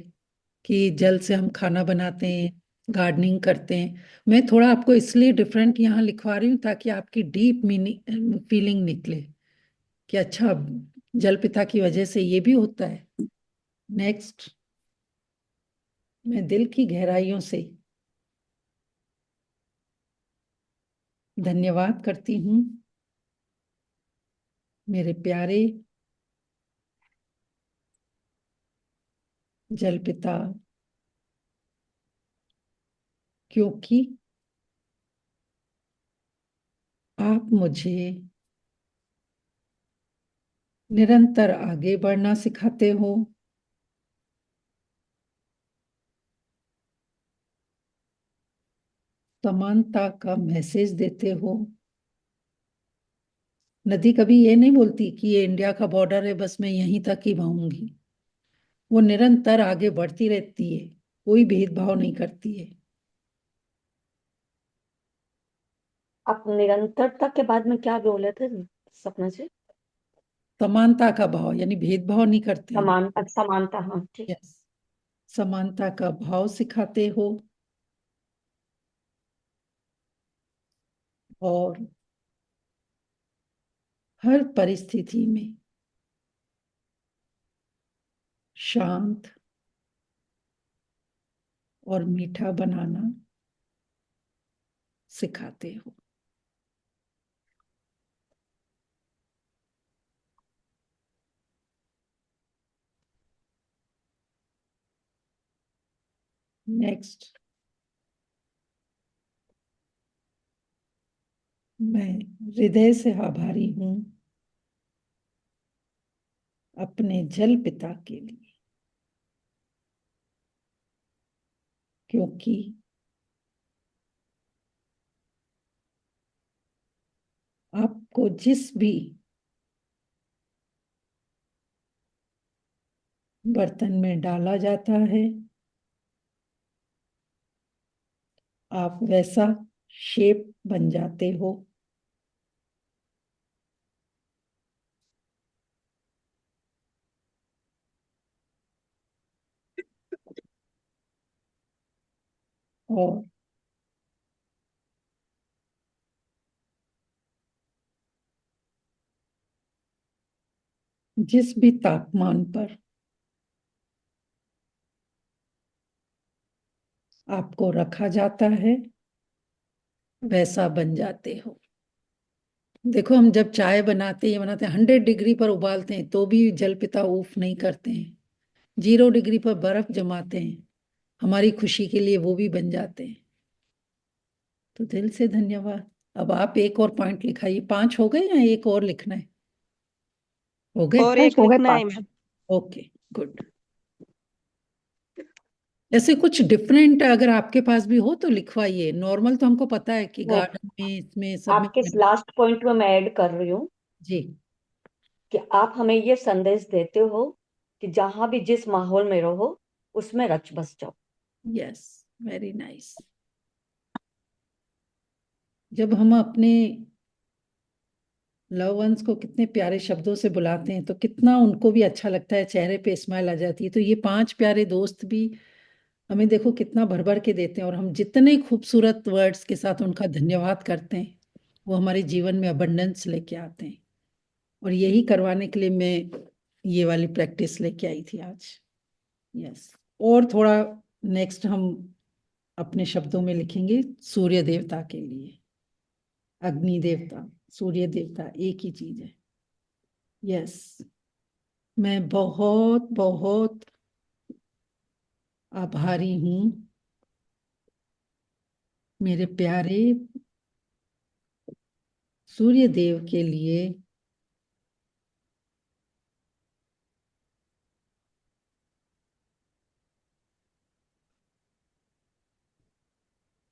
कि जल से हम खाना बनाते हैं, गार्डनिंग करते हैं। मैं थोड़ा आपको इसलिए डिफरेंट यहाँ लिखवा रही हूँ ताकि आपकी डीप मीनिंग फीलिंग निकले कि अच्छा, जल पिता की वजह से ये भी होता है। नेक्स्ट, मैं दिल की गहराइयों से धन्यवाद करती हूँ मेरे प्यारे जल पिता, क्योंकि आप मुझे निरंतर आगे बढ़ना सिखाते हो, समानता का मैसेज देते हो। नदी कभी ये नहीं बोलती कि ये इंडिया का बॉर्डर है, बस मैं यहीं तक ही बहूंगी। वो निरंतर आगे बढ़ती रहती है, कोई भेदभाव नहीं करती है। आप निरंतरता के बाद में क्या बोले थे सपना जी? समानता का भाव, यानी भेदभाव नहीं करते हैं। समानता, हाँ ठीक। यस, समानता का भाव सिखाते हो और हर परिस्थिति में शांत और मीठा बनाना सिखाते हो। नेक्स्ट, मैं हृदय से आभारी हूँ अपने जल पिता के लिए, क्योंकि आपको जिस भी बर्तन में डाला जाता है, आप वैसा शेप बन जाते हो। और जिस भी तापमान पर आपको रखा जाता है, वैसा बन जाते हो। देखो, हम जब चाय बनाते हैं 100 डिग्री पर उबालते हैं तो भी जलपिता ऊफ नहीं करते हैं। 0 डिग्री पर बर्फ जमाते हैं, हमारी खुशी के लिए वो भी बन जाते हैं। तो दिल से धन्यवाद। अब आप एक और पॉइंट लिखाइए। 5 हो गए या एक और लिखना है? हो गए? और बस एक हो गए लिखना है 5। मैम। Okay, good. ऐसे कुछ डिफरेंट अगर आपके पास भी हो तो लिखवाइए। नॉर्मल तो हमको पता है कि मैं गार्डन में, इसमें सब में। आपके लास्ट पॉइंट में मैं ऐड कर रही हूँ जी। कि आप हमें ये संदेश देते हो कि जहां भी जिस माहौल में रहो उसमें रच बस जाओ। Yes, very nice. जब हम अपने लव वंस को कितने प्यारे शब्दों से बुलाते हैं तो कितना उनको भी अच्छा लगता है, चेहरे पे स्माइल आ जाती है। तो ये 5 प्यारे दोस्त भी हमें देखो कितना भर भर के देते हैं, और हम जितने खूबसूरत वर्ड्स के साथ उनका धन्यवाद करते हैं, वो हमारे जीवन में अबंडेंस लेके आते हैं। और यही करवाने के लिए मैं ये वाली प्रैक्टिस लेके आई थी आज। यस। और थोड़ा नेक्स्ट हम अपने शब्दों में लिखेंगे सूर्य देवता के लिए। अग्नि देवता, सूर्य देवता एक ही चीज है। यस। मैं बहुत बहुत आभारी हूँ मेरे प्यारे सूर्य देव के लिए,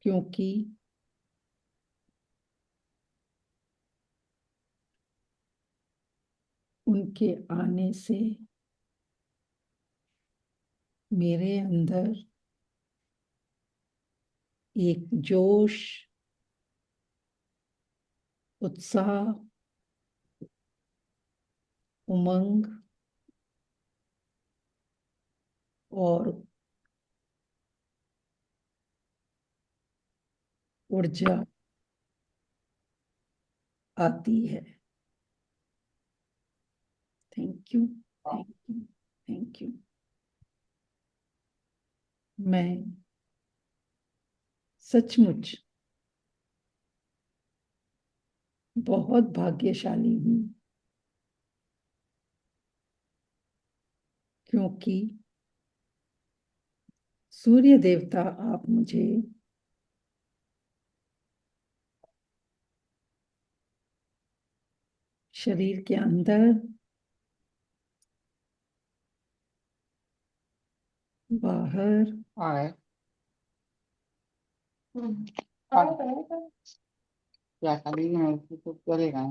क्योंकि उनके आने से मेरे अंदर एक जोश, उत्साह, उमंग और ऊर्जा आती है। Thank you, thank you, thank you. मैं सचमुच बहुत भाग्यशाली हूँ, क्योंकि सूर्य देवता आप मुझे शरीर के अंदर, बाहर हाँ क्या खाली है तो चलेगा।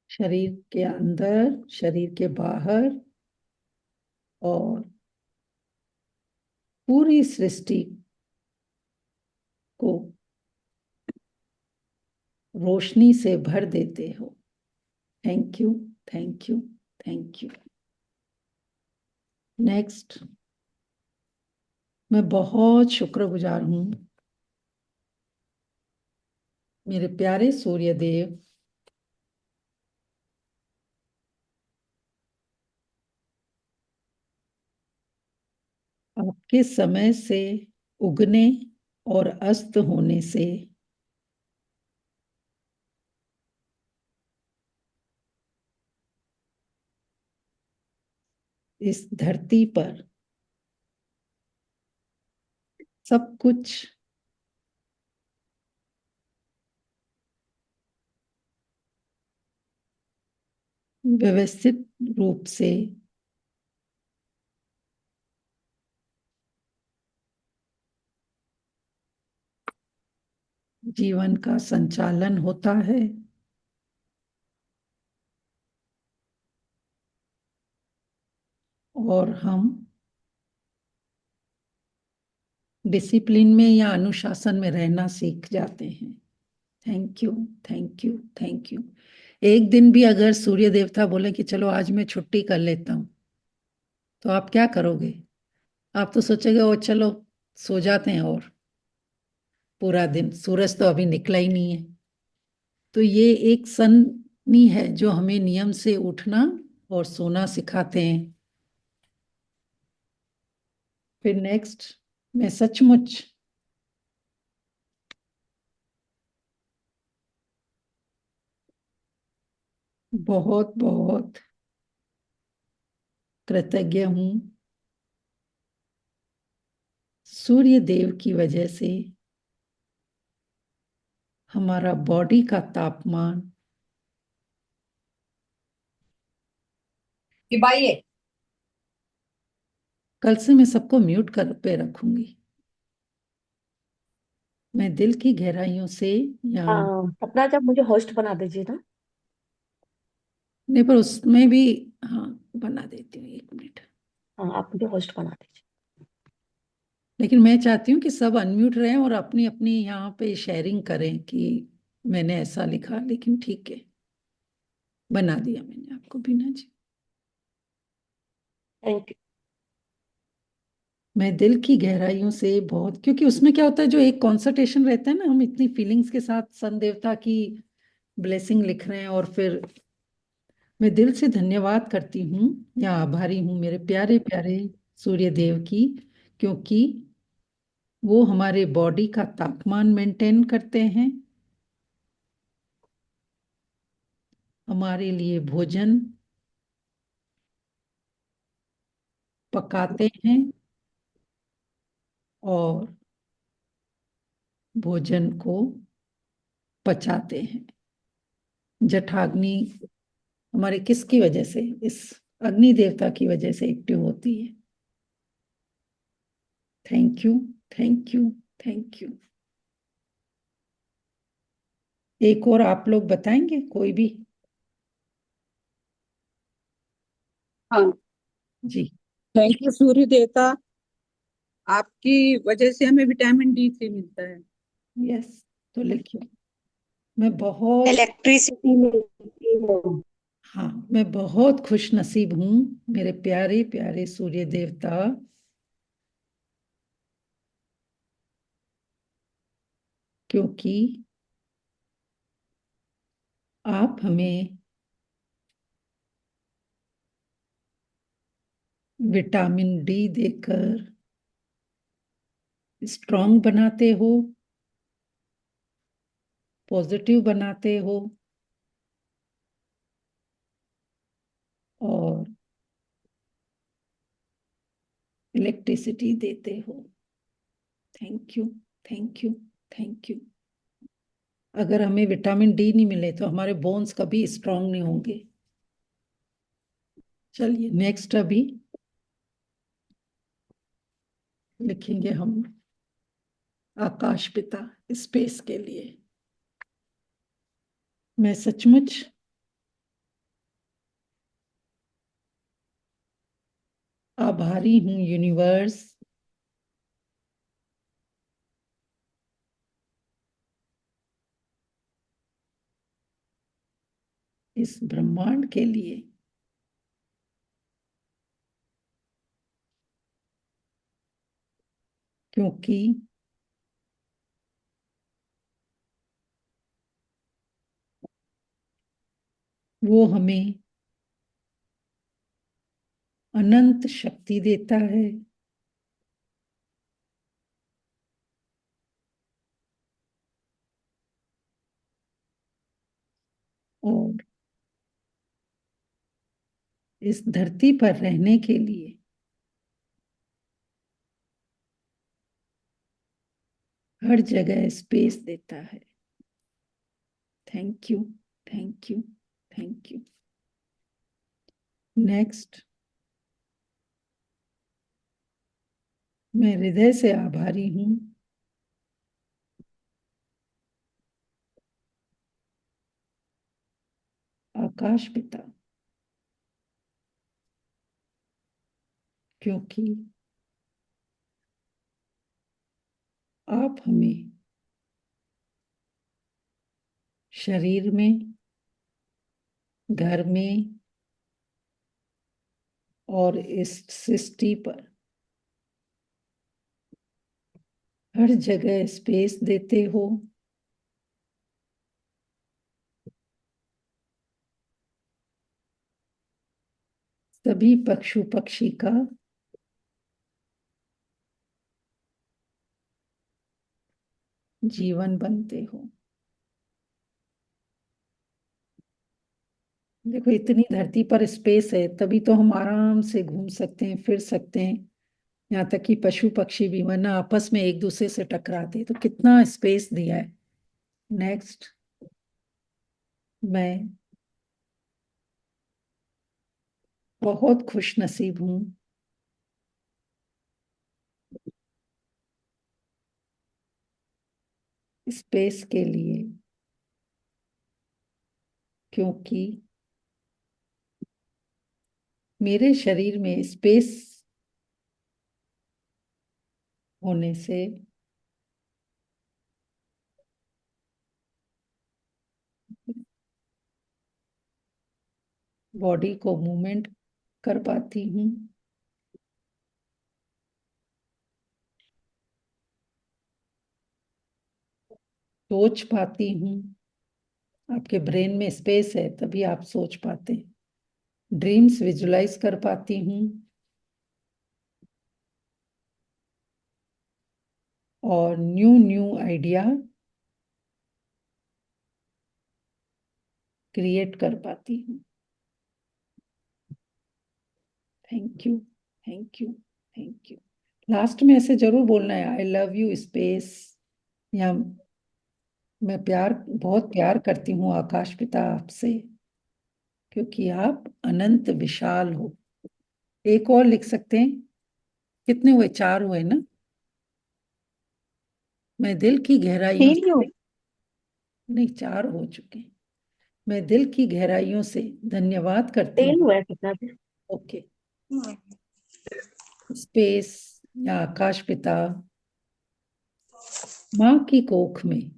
शरीर के अंदर, शरीर के बाहर और पूरी सृष्टि को रोशनी से भर देते हो। Thank you, thank you, thank you. Next, मैं बहुत शुक्रगुजार हूँ मेरे प्यारे सूर्य देव, आपके समय से उगने और अस्त होने से इस धरती पर सब कुछ व्यवस्थित रूप से जीवन का संचालन होता है और हम डिसिप्लिन में या अनुशासन में रहना सीख जाते हैं। Thank you, thank you, thank you. एक दिन भी अगर सूर्य देवता बोले कि चलो आज मैं छुट्टी कर लेता हूं, तो आप क्या करोगे? आप तो सोचोगे ओ चलो सो जाते हैं, और पूरा दिन सूरज तो अभी निकला ही नहीं है। तो ये एक सन्नी है जो हमें नियम से उठना और सोना सिखाते हैं। फिर नेक्स्ट, मैं सचमुच बहुत बहुत कृतज्ञ हूं सूर्य देव की वजह से हमारा बॉडी का तापमान कि भाई ये कल से मैं सबको म्यूट कर पे रखूंगी। मैं दिल की गहराइयों से या सपना जब मुझे होस्ट बना दीजिए ना। नहीं, पर उसमें भी हाँ बना देती हूँ, 1 मिनट। हाँ, आप मुझे होस्ट बना दीजिए। लेकिन मैं चाहती हूँ कि सब अनम्यूट रहें और अपनी अपनी यहाँ पे शेयरिंग करें कि मैंने ऐसा लिखा, लेकिन ठीक है, बना दिया मैंने आपको बीना जी। Thank you. मैं दिल की गहराइयों से बहुत, क्योंकि उसमें क्या होता है, जो एक कॉन्संट्रेशन रहता है ना, हम इतनी फीलिंग्स के साथ सन देवता की ब्लेसिंग लिख रहे हैं, और फिर मैं दिल से धन्यवाद करती हूँ या आभारी हूँ मेरे प्यारे प्यारे सूर्य देव की, क्योंकि वो हमारे बॉडी का तापमान मेंटेन करते हैं, हमारे लिए भोजन पकाते हैं और भोजन को पचाते हैं। जठराग्नि हमारे किसकी वजह से? इस अग्नि देवता की वजह से एक्टिव होती है। Thank you, thank you, thank you. एक और आप लोग बताएंगे कोई भी? हाँ, जी, थैंक यू सूर्य देवता, आपकी वजह से हमें विटामिन D3 मिलता है। यस। तो लिखिए, मैं बहुत, इलेक्ट्रिसिटी मिलती है। हाँ, मैं बहुत खुश नसीब हूँ मेरे प्यारे प्यारे सूर्य देवता, क्योंकि आप हमें विटामिन डी देकर स्ट्रांग बनाते हो, पॉजिटिव बनाते हो और इलेक्ट्रिसिटी देते हो। Thank you, thank you, thank you. अगर हमें विटामिन डी नहीं मिले तो हमारे बोन्स कभी स्ट्रांग नहीं होंगे। चलिए नेक्स्ट, अभी लिखेंगे हम आकाश पिता स्पेस के लिए। मैं सचमुच आभारी हूँ यूनिवर्स, इस ब्रह्मांड के लिए, क्योंकि वो हमें अनंत शक्ति देता है और इस धरती पर रहने के लिए हर जगह स्पेस देता है। Thank you, thank you, thank you. Next, मैं हृदय से आभारी हूं आकाश पिता, क्योंकि आप हमें शरीर में, घर में और इस सृष्टि पर हर जगह स्पेस देते हो। सभी पशु पक्षी का जीवन बनते हो। देखो, इतनी धरती पर स्पेस है, तभी तो हम आराम से घूम सकते हैं, फिर सकते हैं। यहाँ तक कि पशु पक्षी भी, वरना आपस में एक दूसरे से टकराते। तो कितना स्पेस दिया है। नेक्स्ट, मैं बहुत खुश नसीब हूं स्पेस के लिए, क्योंकि मेरे शरीर में स्पेस होने से बॉडी को मूवमेंट कर पाती हूँ, सोच पाती हूँ। आपके ब्रेन में स्पेस है, तभी आप सोच पाते हैं। ड्रीम्स विजुलाइज कर पाती हूँ और न्यू न्यू आइडिया क्रिएट कर पाती हूँ। Thank you, thank you, thank you. Last में ऐसे जरूर बोलना है, आई लव यू स्पेस, या मैं बहुत प्यार करती हूँ आकाश पिता आपसे, क्योंकि आप अनंत विशाल हो। एक और लिख सकते हैं। कितने हुए? 4 हुए ना। मैं दिल की गहराइयों तीन ही हुए। नहीं, 4 हो चुके हैं। मैं दिल की गहराइयों से धन्यवाद करती 3 हूँ। हुए कितना भी। ओके, स्पेस या आकाश पिता, माँ की कोख में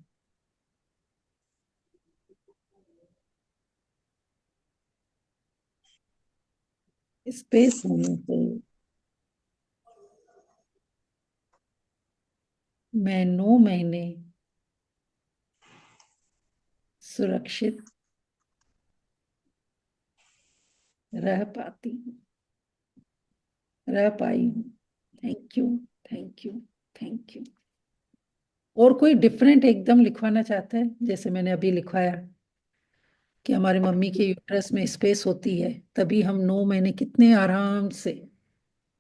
स्पेस होने से मैं 9 महीने सुरक्षित रह पाती हूँ, रह पाई हूँ। Thank you, thank you, thank you. और कोई डिफरेंट एकदम लिखवाना चाहता है? जैसे मैंने अभी लिखवाया कि हमारी मम्मी के यूट्रस में स्पेस होती है, तभी हम 9 महीने कितने आराम से।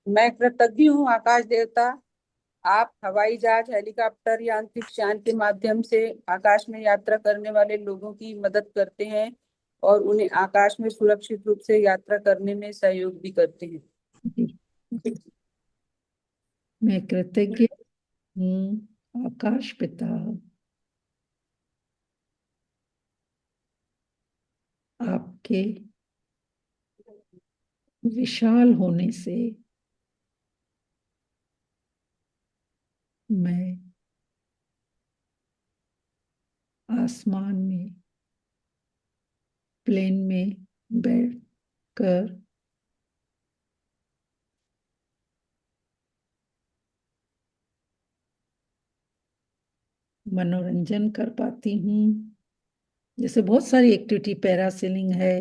मैं कृतज्ञ हूँ आकाश देवता, आप हवाई जहाज, हेलीकॉप्टर या अंतरिक्ष यान के माध्यम से आकाश में यात्रा करने वाले लोगों की मदद करते हैं और उन्हें आकाश में सुरक्षित रूप से यात्रा करने में सहयोग भी करते हैं। मैं कृतज्ञ हूँ आकाश पिता, आपके विशाल होने से मैं आसमान में, प्लेन में बैठकर मनोरंजन कर पाती हूँ। जैसे बहुत सारी एक्टिविटी, पैरासेलिंग है,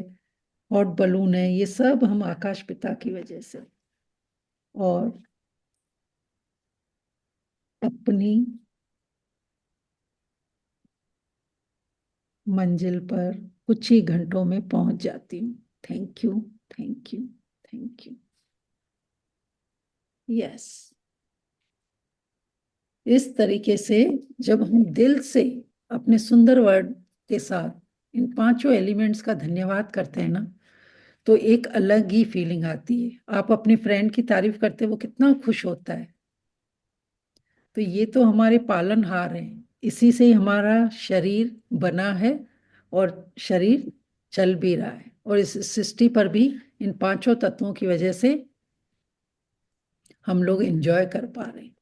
हॉट बलून है, ये सब हम आकाश पिता की वजह से। और अपनी मंजिल पर कुछ ही घंटों में पहुंच जाती हूँ। Thank you, thank you, thank you. Yes, इस तरीके से जब हम दिल से अपने सुंदर वर्ड के साथ इन 5 एलिमेंट्स का धन्यवाद करते हैं ना, तो एक अलग ही फीलिंग आती है। आप अपने फ्रेंड की तारीफ करते हो, वो कितना खुश होता है। तो ये तो हमारे पालनहार हैं, इसी से ही हमारा शरीर बना है और शरीर चल भी रहा है। और इस सृष्टि पर भी इन पांचों तत्वों की वजह से हम लोग एंजॉय कर पा रहे हैं।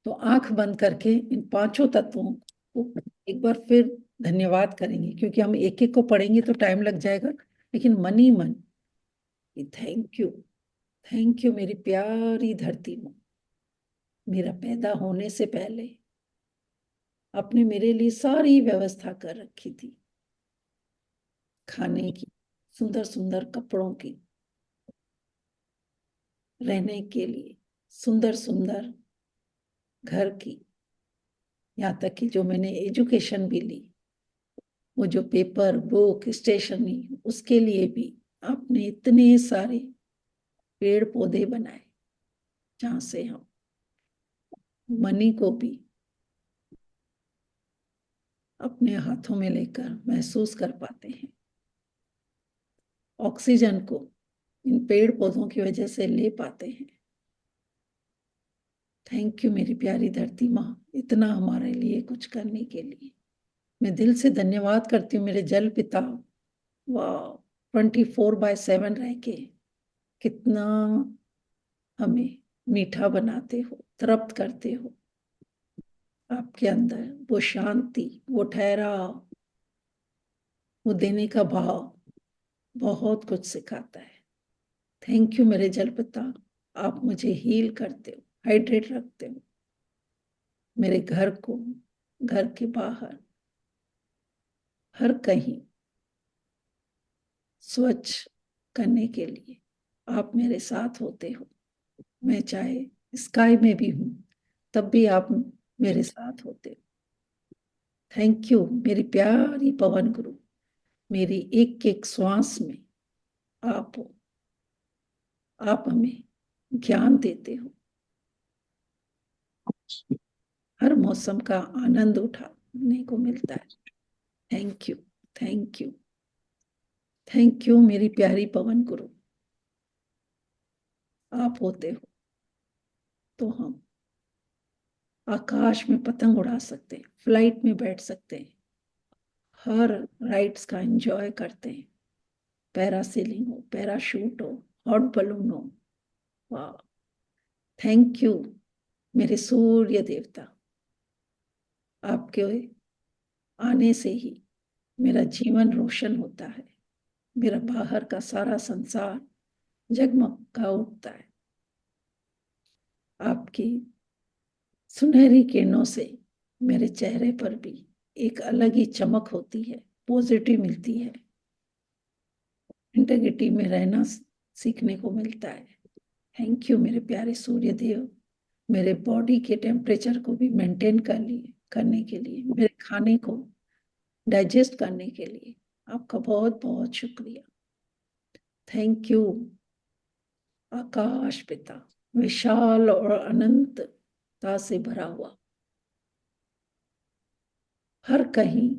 तो आंख बंद करके इन पांचों तत्वों को एक बार फिर धन्यवाद करेंगे, क्योंकि हम एक एक को पढ़ेंगे तो टाइम लग जाएगा, लेकिन मन ही मन थैंक यू मेरी प्यारी धरती माँ। मेरा पैदा होने से पहले आपने मेरे लिए सारी व्यवस्था कर रखी थी, खाने की, सुंदर सुंदर कपड़ों की, रहने के लिए सुंदर सुंदर घर की, यहाँ तक कि जो मैंने एजुकेशन भी ली, वो जो पेपर बुक स्टेशनरी, उसके लिए भी आपने इतने सारे पेड़ पौधे बनाए, जहाँ से हम मनी को भी अपने हाथों में लेकर महसूस कर पाते हैं। ऑक्सीजन को इन पेड़ पौधों की वजह से ले पाते हैं। थैंक यू मेरी प्यारी धरती माँ, इतना हमारे लिए कुछ करने के लिए। मैं दिल से धन्यवाद करती हूँ मेरे जल पिता। वाह, 24/7 रह के कितना हमें मीठा बनाते हो, तृप्त करते हो। आपके अंदर वो शांति, वो ठहराव, वो देने का भाव बहुत कुछ सिखाता है। थैंक यू मेरे जल पिता, आप मुझे हील करते हो, हाइड्रेट रखते हो। मेरे घर को, घर के बाहर, हर कहीं स्वच्छ करने के लिए आप मेरे साथ होते हो। मैं चाहे स्काई में भी हूं, तब भी आप मेरे साथ होते हो। थैंक यू मेरी प्यारी पवन गुरु, मेरी एक एक श्वास में आप हो। आप हमें ज्ञान देते हो, हर मौसम का आनंद उठाने को मिलता है। Thank you, thank you, thank you मेरी प्यारी पवन गुरु। आप होते हो तो हम आकाश में पतंग उड़ा सकते हैं, फ्लाइट में बैठ सकते हैं, हर राइड्स का एंजॉय करते हैं। पैरासेलिंग हो, पैराशूट हो, हॉट बलून हो। वाह, थैंक यू मेरे सूर्य देवता। आपके आने से ही मेरा जीवन रोशन होता है, मेरा बाहर का सारा संसार जगमगा उठता है। आपकी सुनहरी किरणों से मेरे चेहरे पर भी एक अलग ही चमक होती है, पॉजिटिव मिलती है, इंटेग्रिटी में रहना सीखने को मिलता है। थैंक यू मेरे प्यारे सूर्य देव, मेरे बॉडी के टेम्परेचर को भी मेंटेन करने के लिए, मेरे खाने को डाइजेस्ट करने के लिए आपका बहुत बहुत शुक्रिया। थैंक यू आकाश पिता, विशाल और अनंतता से भरा हुआ, हर कहीं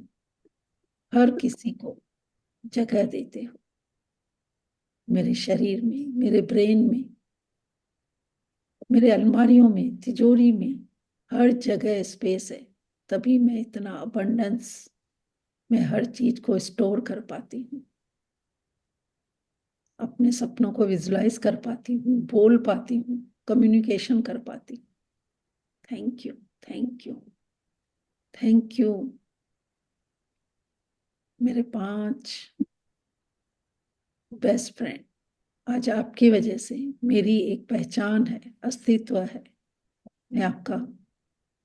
हर किसी को जगह देते हो। मेरे शरीर में, मेरे ब्रेन में, मेरे अलमारियों में, तिजोरी में, हर जगह स्पेस है, तभी मैं इतना अबंडेंस में हर चीज को स्टोर कर पाती हूँ, अपने सपनों को विजुलाइज कर पाती हूँ, बोल पाती हूँ, कम्युनिकेशन कर पाती हूँ। Thank you, thank you, thank you मेरे 5 बेस्ट फ्रेंड। आज आपकी वजह से मेरी एक पहचान है, अस्तित्व है। मैं आपका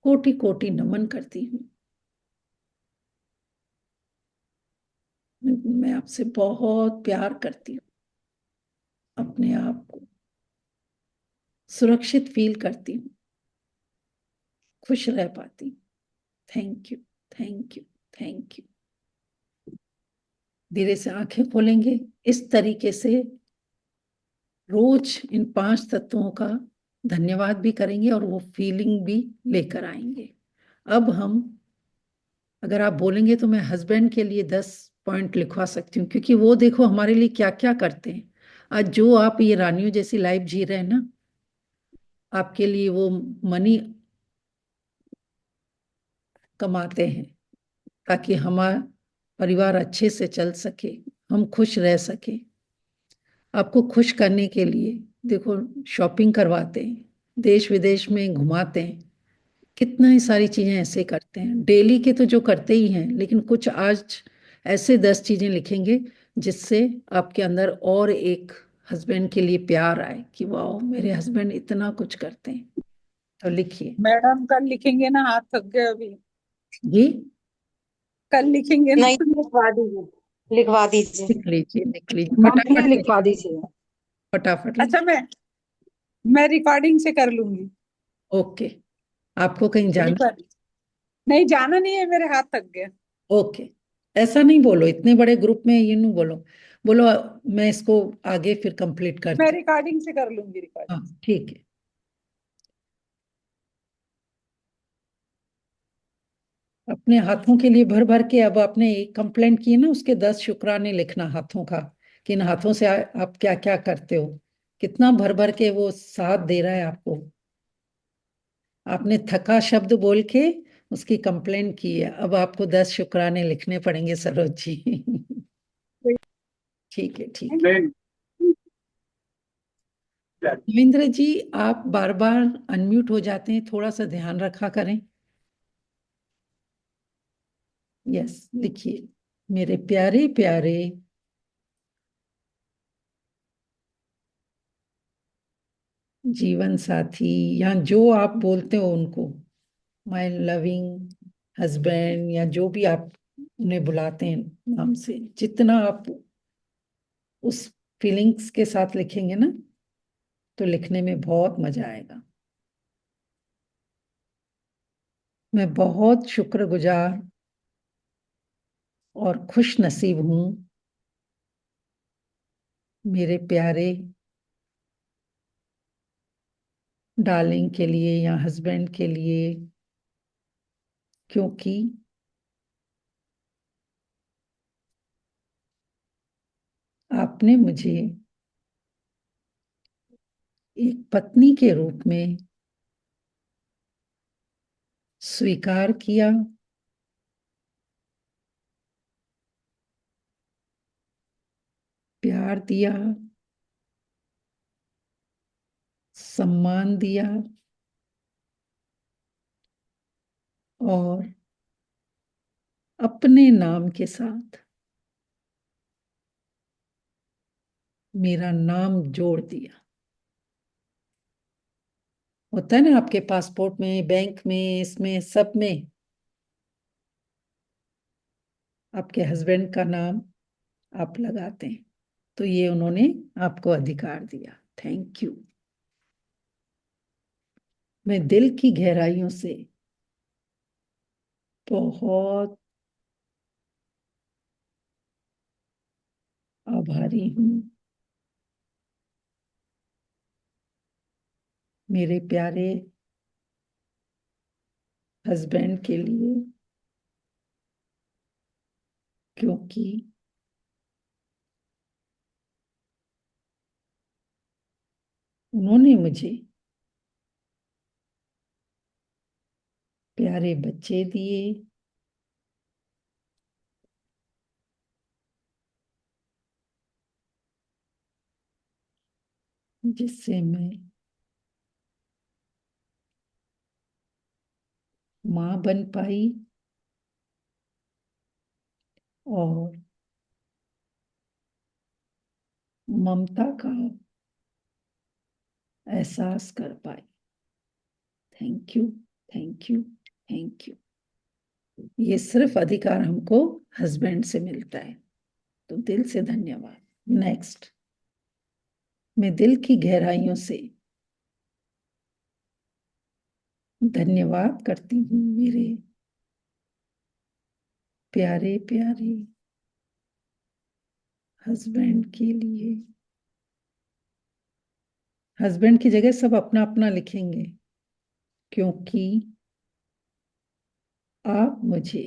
कोटि कोटि नमन करती हूँ। मैं आपसे बहुत प्यार करती हूँ, अपने आप को सुरक्षित फील करती हूँ, खुश रह पाती हूँ। Thank you, thank you, thank you. धीरे से आंखें खोलेंगे। इस तरीके से रोज इन 5 तत्वों का धन्यवाद भी करेंगे और वो फीलिंग भी लेकर आएंगे। अब हम, अगर आप बोलेंगे तो मैं हस्बैंड के लिए 10 पॉइंट लिखवा सकती हूँ, क्योंकि वो देखो हमारे लिए क्या क्या करते हैं। आज जो आप ये रानियों जैसी लाइफ जी रहे हैं ना, आपके लिए वो मनी कमाते हैं ताकि हमारा परिवार अच्छे से चल सके, हम खुश रह सके। आपको खुश करने के लिए देखो शॉपिंग करवाते हैं, देश विदेश में घुमाते हैं, कितना ही सारी चीजें ऐसे करते हैं। डेली के तो जो करते ही हैं, लेकिन कुछ आज ऐसे 10 चीजें लिखेंगे जिससे आपके अंदर और एक हस्बैंड के लिए प्यार आए कि वाह मेरे हस्बैंड इतना कुछ करते हैं। तो लिखिए। मैडम कल लिखेंगे ना, हाथ थक गए अभी। ये कल लिखेंगे ना। नहीं, लिखवा दीजिए, लिखवा दीजिए। लिख लीजिए, लिख लीजिए, हाँ, फटाफट प्लीज लिखिए, लिखवा दीजिए। फटाफट अच्छा, लिखिए। मैं रिकॉर्डिंग से कर लूंगी। ओके। आपको कहीं जाना? रिकॉर्डिंग नहीं, जाना नहीं है, मेरे हाथ थक गए। ओके। ऐसा नहीं बोलो, इतने बड़े ग्रुप में ये नहीं बोलो। बोलो मैं इसको आगे फिर कंप्लीट मैं करती रिकॉर्डिंग से कर लूंगी, हूँ। रिकॉर्डिंग। हाँ ठीक है। अपने हाथों के लिए भर भर के, अब आपने एक कंप्लेंट की ना, उसके 10 शुक्राने लिखना हाथों का, कि इन हाथों से आप क्या क्या करते हो, कितना भर भर के वो साथ दे रहा है आपको। आपने थका शब्द बोल के उसकी कंप्लेंट की है, अब आपको 10 शुक्राने लिखने पड़ेंगे सरोज जी। ठीक है, ठीक है। रविंद्र जी, आप बार बार अनम्यूट हो जाते हैं, थोड़ा सा ध्यान रखा करें। यस, लिखिए। मेरे प्यारे प्यारे जीवन साथी, या जो आप बोलते हो उनको, माय लविंग हस्बैंड, या जो भी आप उन्हें बुलाते हैं नाम से, जितना आप उस फीलिंग्स के साथ लिखेंगे ना, तो लिखने में बहुत मजा आएगा। मैं बहुत शुक्रगुजार और खुश नसीब हूं मेरे प्यारे डार्लिंग के लिए या हस्बैंड के लिए, क्योंकि आपने मुझे एक पत्नी के रूप में स्वीकार किया, प्यार दिया, सम्मान दिया, और अपने नाम के साथ मेरा नाम जोड़ दिया। होता है ना आपके पासपोर्ट में, बैंक में, इसमें सब में आपके हस्बैंड का नाम आप लगाते हैं, तो ये उन्होंने आपको अधिकार दिया। Thank you. मैं दिल की गहराइयों से बहुत आभारी हूँ मेरे प्यारे हस्बैंड के लिए, क्योंकि उन्होंने मुझे प्यारे बच्चे दिए, जिससे मैं माँ बन पाई और ममता का एहसास कर पाई। Thank you, thank you, thank you. ये सिर्फ अधिकार हमको हस्बैंड से मिलता है, तो दिल से धन्यवाद। नेक्स्ट। मैं दिल की गहराइयों से धन्यवाद करती हूँ मेरे प्यारे प्यारे हस्बैंड के लिए। हस्बैंड की जगह सब अपना अपना लिखेंगे, क्योंकि आप मुझे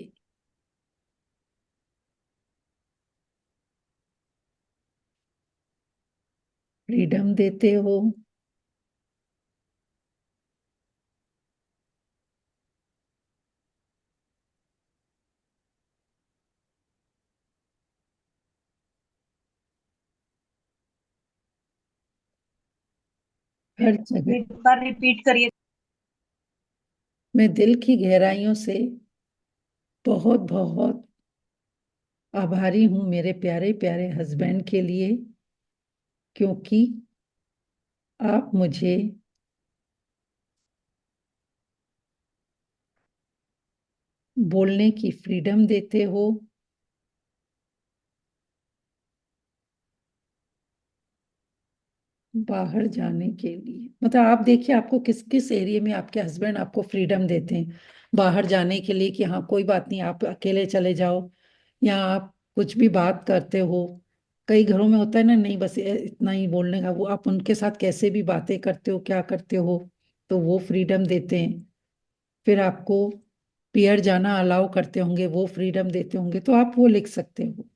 फ्रीडम देते हो, हर जगह। एक बार रिपीट करिए। मैं दिल की गहराइयों से बहुत बहुत आभारी हूं मेरे प्यारे प्यारे हस्बैंड के लिए, क्योंकि आप मुझे बोलने की फ्रीडम देते हो, बाहर जाने के लिए। मतलब आप देखिए, आपको किस किस एरिया में आपके हस्बैंड आपको फ्रीडम देते हैं बाहर जाने के लिए, कि हाँ कोई बात नहीं, आप अकेले चले जाओ, या आप कुछ भी बात करते हो। कई घरों में होता है ना, नहीं बस इतना ही बोलने का, वो आप उनके साथ कैसे भी बातें करते हो, क्या करते हो, तो वो फ्रीडम देते हैं। फिर आपको पियर जाना अलाउ करते होंगे, वो फ्रीडम देते होंगे, तो आप वो लिख सकते हो।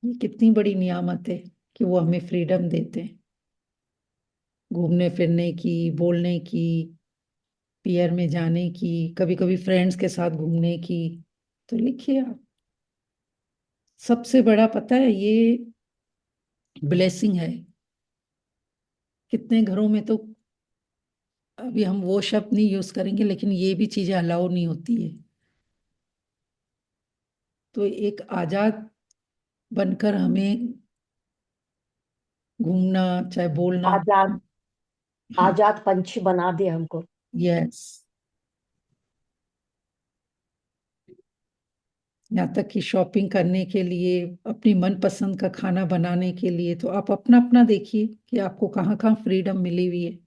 ये कितनी बड़ी नियामत है कि वो हमें फ्रीडम देते हैं, घूमने फिरने की, बोलने की, पियर में जाने की, कभी कभी फ्रेंड्स के साथ घूमने की। तो लिखिए आप। सबसे बड़ा पता है ये ब्लेसिंग है। कितने घरों में तो, अभी हम वो शब्द नहीं यूज करेंगे, लेकिन ये भी चीजें अलाउ नहीं होती है। तो एक आजाद बनकर हमें घूमना, चाहे बोलना। आजाद, हाँ। आजाद पंछी बना दिया हमको। यस। यहाँ तक कि शॉपिंग करने के लिए, अपनी मनपसंद का खाना बनाने के लिए, तो आप अपना अपना देखिए कि आपको कहाँ कहाँ फ्रीडम मिली हुई है।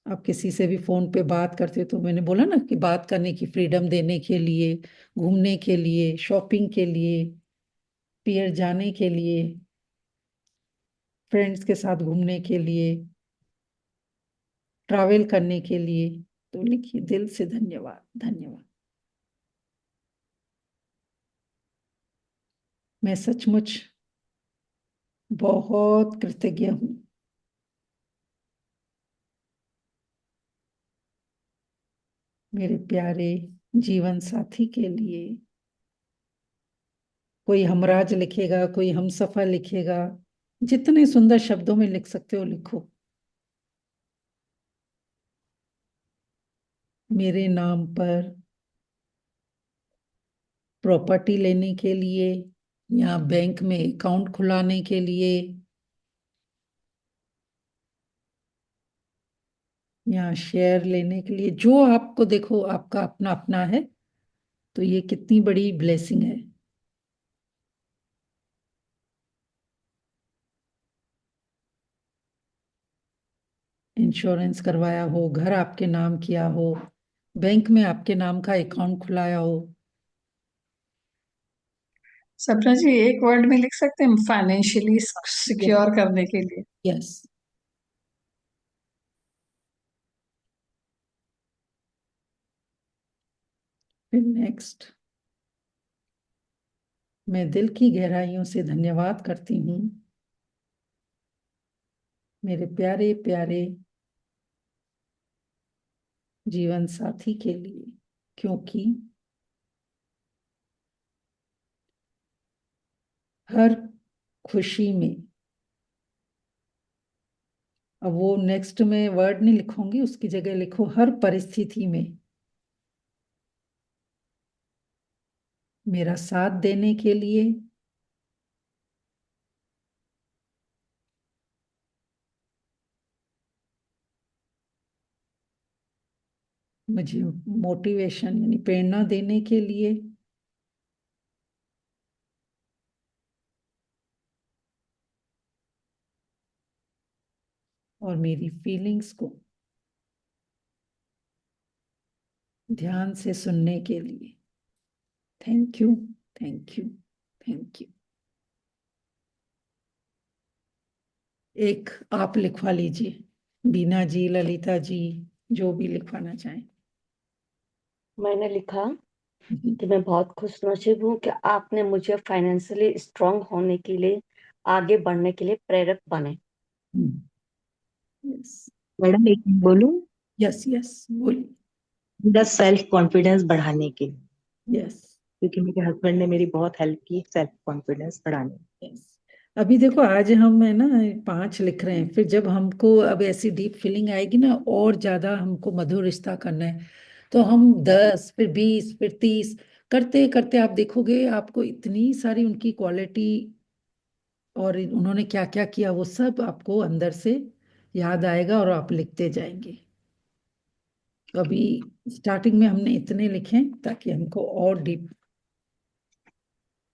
आप किसी से भी फोन पे बात करते हो, तो मैंने बोला ना कि बात करने की फ्रीडम देने के लिए, घूमने के लिए, शॉपिंग के लिए, पियर जाने के लिए, फ्रेंड्स के साथ घूमने के लिए, ट्रैवल करने के लिए। तो लिखिए, दिल से धन्यवाद, धन्यवाद। मैं सचमुच बहुत कृतज्ञ हूँ मेरे प्यारे जीवन साथी के लिए। कोई हमराज लिखेगा, कोई हमसफर लिखेगा, जितने सुंदर शब्दों में लिख सकते हो लिखो। मेरे नाम पर प्रॉपर्टी लेने के लिए, या बैंक में अकाउंट खुलाने के लिए, या शेयर लेने के लिए, जो आपको देखो आपका अपना अपना है। तो ये कितनी बड़ी ब्लेसिंग है। इंश्योरेंस करवाया हो, घर आपके नाम किया हो, बैंक में आपके नाम का अकाउंट खुलाया हो। सपना जी, एक वर्ड में लिख सकते हैं, फाइनेंशियली यस। सिक्योर करने के लिए। यस। फिर नेक्स्ट, मैं दिल की गहराइयों से धन्यवाद करती हूँ मेरे प्यारे प्यारे जीवन साथी के लिए, क्योंकि हर खुशी में, अब वो नेक्स्ट में वर्ड नहीं लिखूंगी, उसकी जगह लिखो हर परिस्थिति में मेरा साथ देने के लिए, मुझे मोटिवेशन यानी प्रेरणा देने के लिए, और मेरी फीलिंग्स को ध्यान से सुनने के लिए। Thank you, thank you, thank you. एक आप लिखवा लीजिए, बीना जी, ललिता जी, जो भी लिखवाना चाहें। मैंने लिखा, कि मैं बहुत खुश नसीब हूँ कि आपने मुझे फाइनेंशियली स्ट्रांग होने के लिए, आगे बढ़ने के लिए प्रेरक बने। यस मैडम एक मिनट बोलूं? यस यस बोलिए। मेरा सेल्फ कॉन्फिडेंस बढ़ाने के लिए, यस क्योंकि मेरे हस्बैंड ने मेरी बहुत हेल्प की सेल्फ कॉन्फिडेंस बढ़ाने में। यस। अभी देखो आज हम है ना 5 लिख रहे हैं, फिर जब हमको अब ऐसी डीप फीलिंग आएगी ना और ज्यादा हमको मधुर रिश्ता करना है, तो हम 10 फिर 20 फिर 30 करते करते आप देखोगे आपको इतनी सारी उनकी क्वालिटी और उन्होंने क्या क्या किया वो सब आपको अंदर से याद आएगा और आप लिखते जाएंगे। तो अभी स्टार्टिंग में हमने इतने लिखे ताकि हमको और डीप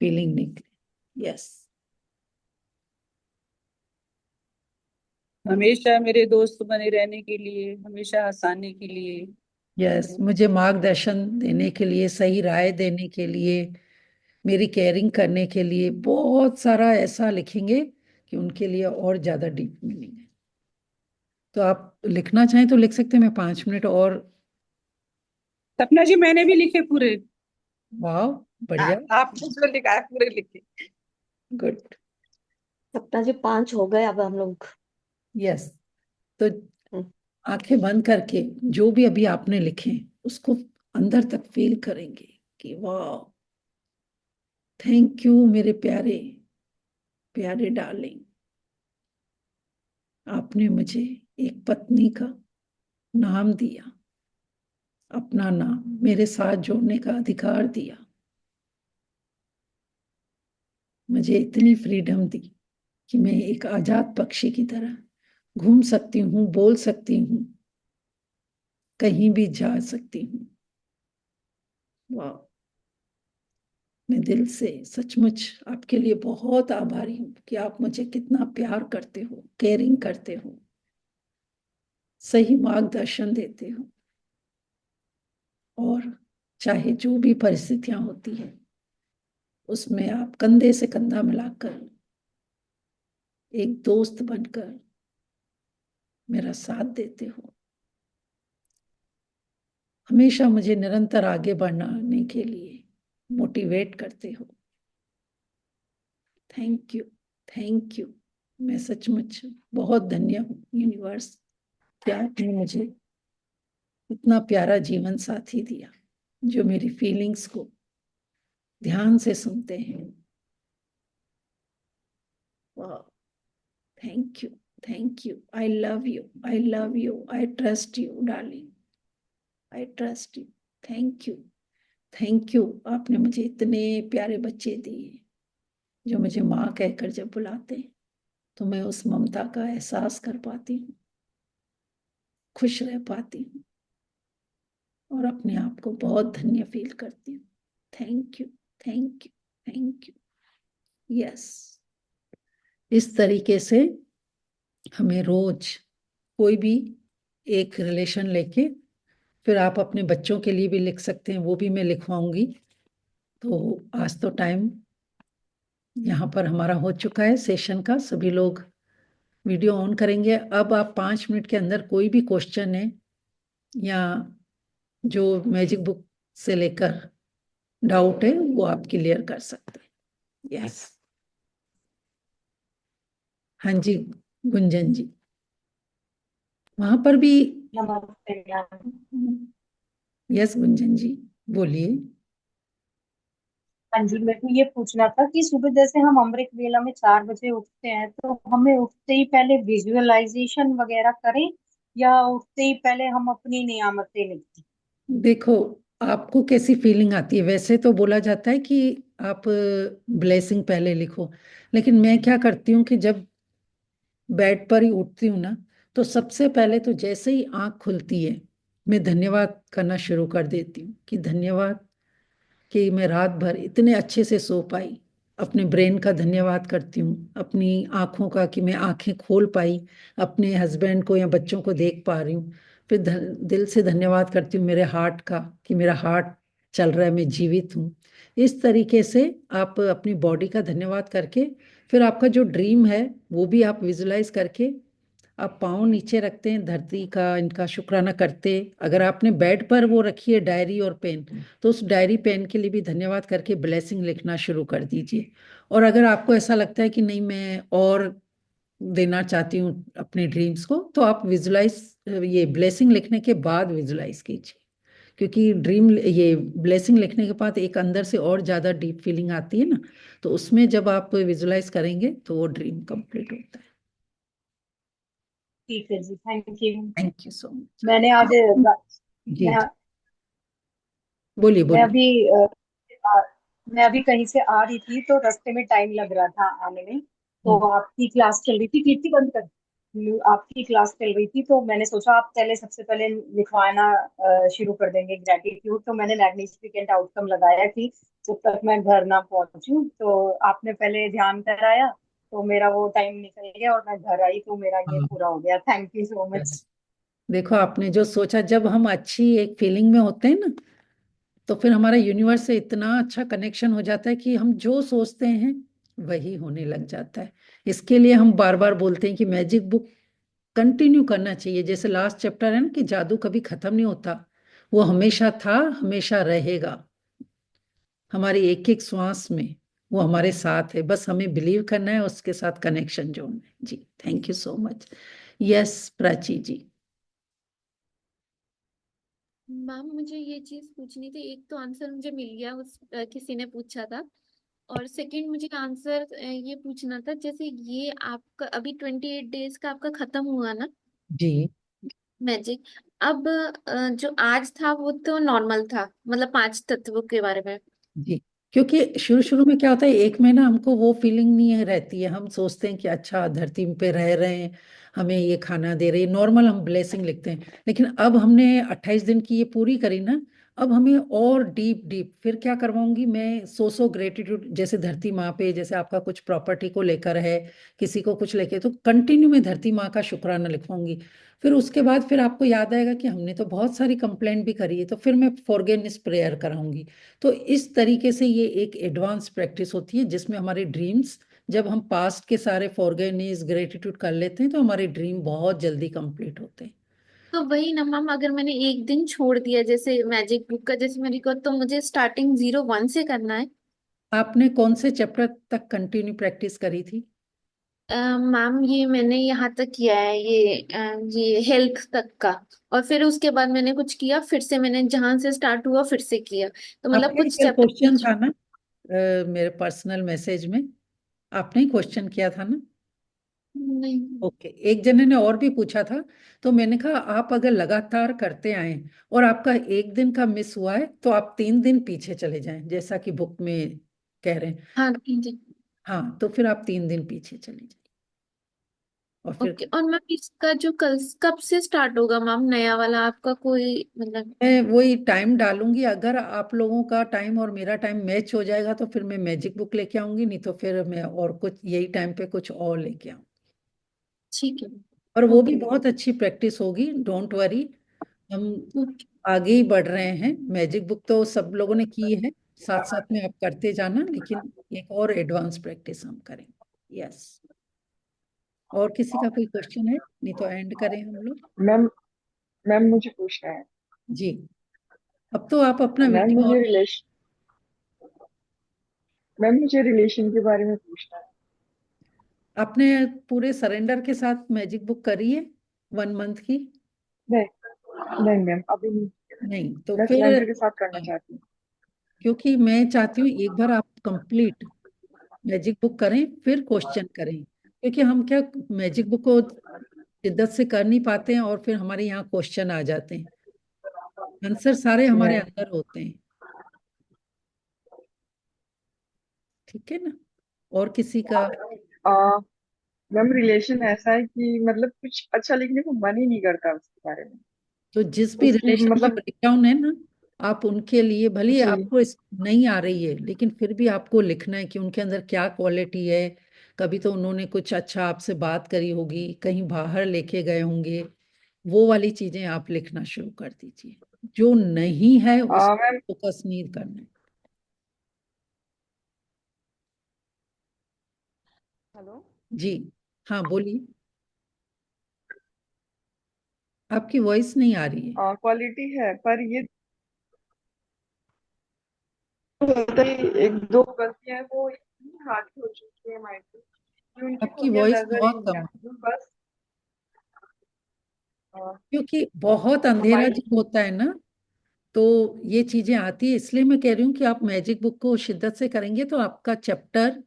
फीलिंग निकले। यस। हमेशा मेरे दोस्त बने रहने के लिए, हमेशा हंसाने के लिए। यस, मुझे मार्गदर्शन देने के लिए, सही राय देने के लिए, मेरी केयरिंग करने के लिए, बहुत सारा ऐसा लिखेंगे कि उनके लिए और ज्यादा डीप मीनिंग है। तो आप लिखना चाहें तो लिख सकते हैं, मैं 5 मिनट और। सपना जी मैंने भी लिखे पूरे। वाह, बढ़िया, आपने जो लिखा है पूरे लिखे। गुड। सपना जी 5 हो गए अब हम लोग। यस। तो हम्म, आंखें बंद करके जो भी अभी आपने लिखे उसको अंदर तक फील करेंगे कि वाह, थैंक यू मेरे प्यारे प्यारे डार्लिंग, आपने मुझे एक पत्नी का नाम दिया, अपना नाम मेरे साथ जोड़ने का अधिकार दिया, मुझे इतनी फ्रीडम दी कि मैं एक आजाद पक्षी की तरह घूम सकती हूँ, बोल सकती हूँ, कहीं भी जा सकती हूँ। वाह, मैं दिल से सचमुच आपके लिए बहुत आभारी हूँ कि आप मुझे कितना प्यार करते हो, केयरिंग करते हो, सही मार्गदर्शन देते हो, और चाहे जो भी परिस्थितियां होती है उसमें आप कंधे से कंधा मिलाकर एक दोस्त बनकर मेरा साथ देते हो, हमेशा मुझे निरंतर आगे बढ़ने के लिए मोटिवेट करते हो। Thank you, thank you. मैं सचमुच बहुत धन्य हूँ यूनिवर्स कि आपने मुझे इतना प्यारा जीवन साथी दिया जो मेरी फीलिंग्स को ध्यान से सुनते हैं। वाह, thank you, thank you. I love you, I love you, I trust you darling, I trust you. Thank you, thank you. आपने मुझे इतने प्यारे बच्चे दिए जो मुझे माँ कहकर जब बुलाते हैं तो मैं उस ममता का एहसास कर पाती हूँ, खुश रह पाती हूँ और अपने आप को बहुत धन्य फील करती हूँ। Thank you, thank you, thank you. Yes, इस तरीके से हमें रोज कोई भी एक रिलेशन लेके, फिर आप अपने बच्चों के लिए भी लिख सकते हैं, वो भी मैं लिखवाऊंगी। तो आज तो टाइम यहाँ पर हमारा हो चुका है सेशन का, सभी लोग वीडियो ऑन करेंगे। अब आप 5 मिनट के अंदर कोई भी क्वेश्चन है या जो मैजिक बुक से लेकर डाउट है वो आप क्लियर कर सकते हैं। यस, हाँ जी, गुंजन जी वहां पर भी। नमस्ते मैम। यस गुंजन जी, बोलिए। हाँ जी, मेरे को ये पूछना था कि सुबह जैसे हम अमृत वेला में 4 बजे उठते हैं, तो हमें उठते ही पहले विजुअलाइजेशन वगैरह करें, या उठते ही पहले हम अपनी नियामतें लिखें? देखो, आपको कैसी फीलिंग आती है, वैसे तो बोला जाता है कि आप ब्लेसिंग पहले लिखो, लेकिन मैं क्या करती हूँ कि जब बेड पर ही उठती हूँ ना, तो सबसे पहले तो जैसे ही आंख खुलती है मैं धन्यवाद करना शुरू कर देती हूँ कि धन्यवाद कि मैं रात भर इतने अच्छे से सो पाई। अपने ब्रेन का धन्यवाद करती हूँ, अपनी आंखों का कि मैं आंखें खोल पाई, अपने हस्बैंड को या बच्चों को देख पा रही हूँ। फिर दिल से धन्यवाद करती हूँ मेरे हार्ट का कि मेरा हार्ट चल रहा है, मैं जीवित हूँ। इस तरीके से आप अपनी बॉडी का धन्यवाद करके फिर आपका जो ड्रीम है वो भी आप विजुलाइज करके आप पाँव नीचे रखते हैं, धरती का इनका शुक्राना करते। अगर आपने बेड पर वो रखी है डायरी और पेन, तो उस डायरी पेन के लिए भी धन्यवाद करके ब्लेसिंग लिखना शुरू कर दीजिए। और अगर आपको ऐसा लगता है कि नहीं, मैं और देना चाहती हूँ अपने ड्रीम्स को, तो आप विजुलाइज, ये ब्लेसिंग लिखने के बाद विजुलाइज कीजिए। क्योंकि ड्रीम, ये ब्लेसिंग लिखने के बाद एक अंदर से और ज्यादा डीप फीलिंग आती है ना, तो उसमें जब आप विजुलाइज करेंगे तो वो ड्रीम कंप्लीट होता है। ठीक है जी, thank you. Thank you so much. मैंने आज जी मैं बोलिए मैं बोलिए। अभी आ, मैं अभी कहीं से आ रही थी तो रास्ते में टाइम लग रहा था आने में। तो हम्म, आपकी क्लास चल रही थी, कीर्ति बंद कर। आपकी क्लास चल रही थी तो मैंने सोचा आप पहले सबसे पहले लिखवाना शुरू कर देंगे ग्रेटिट्यूड। तो मैंने मैग्निफिकेंट आउटकम लगाया कि जब तक मैं घर ना पहुंचूं, तो आपने पहले ध्यान कराया तो मेरा वो टाइम निकल गया और मैं घर आई तो मेरा ये हाँ, पूरा हो गया। Thank you so much. देखो आपने जो सोचा, जब हम अच्छी एक फीलिंग में होते हैं ना, तो फिर हमारा यूनिवर्स से इतना अच्छा कनेक्शन हो जाता है कि हम जो सोचते हैं वही होने लग जाता है। इसके लिए हम बार बार बोलते हैं कि मैजिक बुक कंटिन्यू करना चाहिए। जैसे लास्ट चैप्टर है ना, कि जादू कभी खत्म नहीं होता, वो हमेशा था, हमेशा रहेगा, हमारी एक एक श्वास में वो हमारे साथ है। बस हमें बिलीव करना है, उसके साथ कनेक्शन जोड़ना है। जी thank you so much. Yes Prachi ji. Ma'am मुझे ये चीज पूछनी थी। एक तो आंसर मुझे मिल गया, उस किसी ने पूछा था। और सेकंड मुझे आंसर ये पूछना था, जैसे ये आपका अभी 28 डेज का आपका खत्म हुआ ना जी मैजिक। अब जो आज था वो तो नॉर्मल था, मतलब 5 तत्वों के बारे में। जी। क्योंकि शुरू शुरू में क्या होता है, एक महीना हमको वो फीलिंग नहीं है, रहती है। हम सोचते हैं कि अच्छा धरती पे रह रहे हैं, हमें ये खाना दे रही है, नॉर्मल हम ब्लेसिंग लिखते हैं। लेकिन अब हमने 28 दिन की ये पूरी करी ना, अब हमें और डीप डीप फिर क्या करवाऊंगी मैं, सो ग्रेटिट्यूड। जैसे धरती माँ पे, जैसे आपका कुछ प्रॉपर्टी को लेकर है, किसी को कुछ लेके, तो कंटिन्यू में धरती माँ का शुक्राना लिखवाऊंगी। फिर उसके बाद फिर आपको याद आएगा कि हमने तो बहुत सारी कंप्लेंट भी करी है, तो फिर मैं फॉरगिवनेस प्रेयर कराऊंगी। तो इस तरीके से ये एक एडवांस प्रैक्टिस होती है, जिसमें हमारे ड्रीम्स, जब हम पास्ट के सारे फॉरगिवनेस ग्रेटिट्यूड कर लेते हैं, तो हमारे ड्रीम बहुत जल्दी कंप्लीट होते हैं। तो वही ना मैम, अगर मैंने एक दिन छोड़ दिया जैसे मैजिक बुक का, जैसे मेरे को, तो मुझे स्टार्टिंग 0 1 से करना है। आपने कौन से चैप्टर तक कंटिन्यू प्रैक्टिस करी थी? मैम ये मैंने यहाँ तक किया है, ये हेल्थ तक का। और फिर उसके बाद मैंने कुछ किया, फिर से मैंने जहां से स्टार्ट हुआ फिर से किया, तो मतलब आपका ही कुछ कल चैप्टर क्वेश्चन बीच। था ना, मेरे पर्सनल मैसेज में आपने ही क्वेश्चन किया था ना? नहीं। ओके, एक जने ने और भी पूछा था, तो मैंने कहा आप अगर लगातार करते आए और आपका एक दिन का मिस हुआ है, तो आप 3 दिन पीछे चले जाएं, जैसा कि बुक में कह रहे हैं। हाँ ठीक है। हाँ, तो फिर आप 3 दिन पीछे चले जाइए और फिर ओके, और मैम इसका जो कल कब से स्टार्ट होगा मैम, नया वाला आपका कोई मतलब। मैं वही टाइम डालूंगी। अगर आप लोगों का टाइम और मेरा टाइम मैच हो जाएगा, तो फिर मैं मैजिक बुक लेके आऊंगी, नहीं तो फिर मैं और कुछ यही टाइम पे कुछ और लेके आऊंगी। ठीक है। और वो भी ओके। बहुत अच्छी प्रैक्टिस होगी, डोंट वरी। हम ओके। आगे ही बढ़ रहे हैं। मैजिक बुक तो सब लोगों ने की है, साथ साथ में आप करते जाना, लेकिन एक और एडवांस प्रैक्टिस हम करेंगे। यस। और किसी का कोई क्वेश्चन है? नहीं तो एंड करें हम लोग। मैम मैम मुझे पूछना है। जी, अब तो आप अपना मैम वीडियो मुझे और रिलेशन मैम मुझे रिलेशन के बारे में पूछना है। आपने पूरे सरेंडर के साथ मैजिक बुक करी है 1 मंथ की? नहीं नहीं मैम, अभी नहीं। नहीं तो मैं फिर सरेंडर के साथ करना हाँ, चाहती हूँ। क्योंकि मैं चाहती हूँ एक बार आप कंप्लीट मैजिक बुक करें, फिर क्वेश्चन करें। क्योंकि हम क्या, मैजिक बुक को शिद्दत से कर नहीं पाते हैं, और फिर हमारे यहाँ क्वेश्चन आ जाते हैं। आंसर सारे हमारे मैम अंदर होते हैं। ठीक है ना? और किसी का? आ, मैम रिलेशन ऐसा है कि मतलब कुछ अच्छा लिखने को मन ही नहीं करता उसके बारे में। तो जिस भी उसकी रिलेशन में मतलब। ब्रेकडाउन है ना, आप उनके लिए, भले ही जी। आपको नहीं आ रही है, लेकिन फिर भी आपको लिखना है कि उनके अंदर क्या क्वालिटी है। कभी तो उन्होंने कुछ अच्छा आपसे बात करी होगी, कहीं बाहर लेके गए होंगे, वो वाली चीजें आप लिखना शुरू कर दीजिए। जो नहीं है उस मैम फोकस नहीं करना है। हेलो। जी हाँ बोलिए। आपकी वॉइस नहीं आ रही है। क्वालिटी है, पर ये होता है एक दो गलतियां वो इतनी हावी हो चुकी है माइंड पे कि उनकी आपकी खूबियां वॉइस नजर ही बहुत नहीं कम है, आती बस। अ, क्योंकि बहुत अंधेरा माइंड जब होता है ना तो ये चीजें आती है। इसलिए मैं कह रही हूँ कि आप मैजिक बुक को शिद्दत से करेंगे तो आपका चैप्टर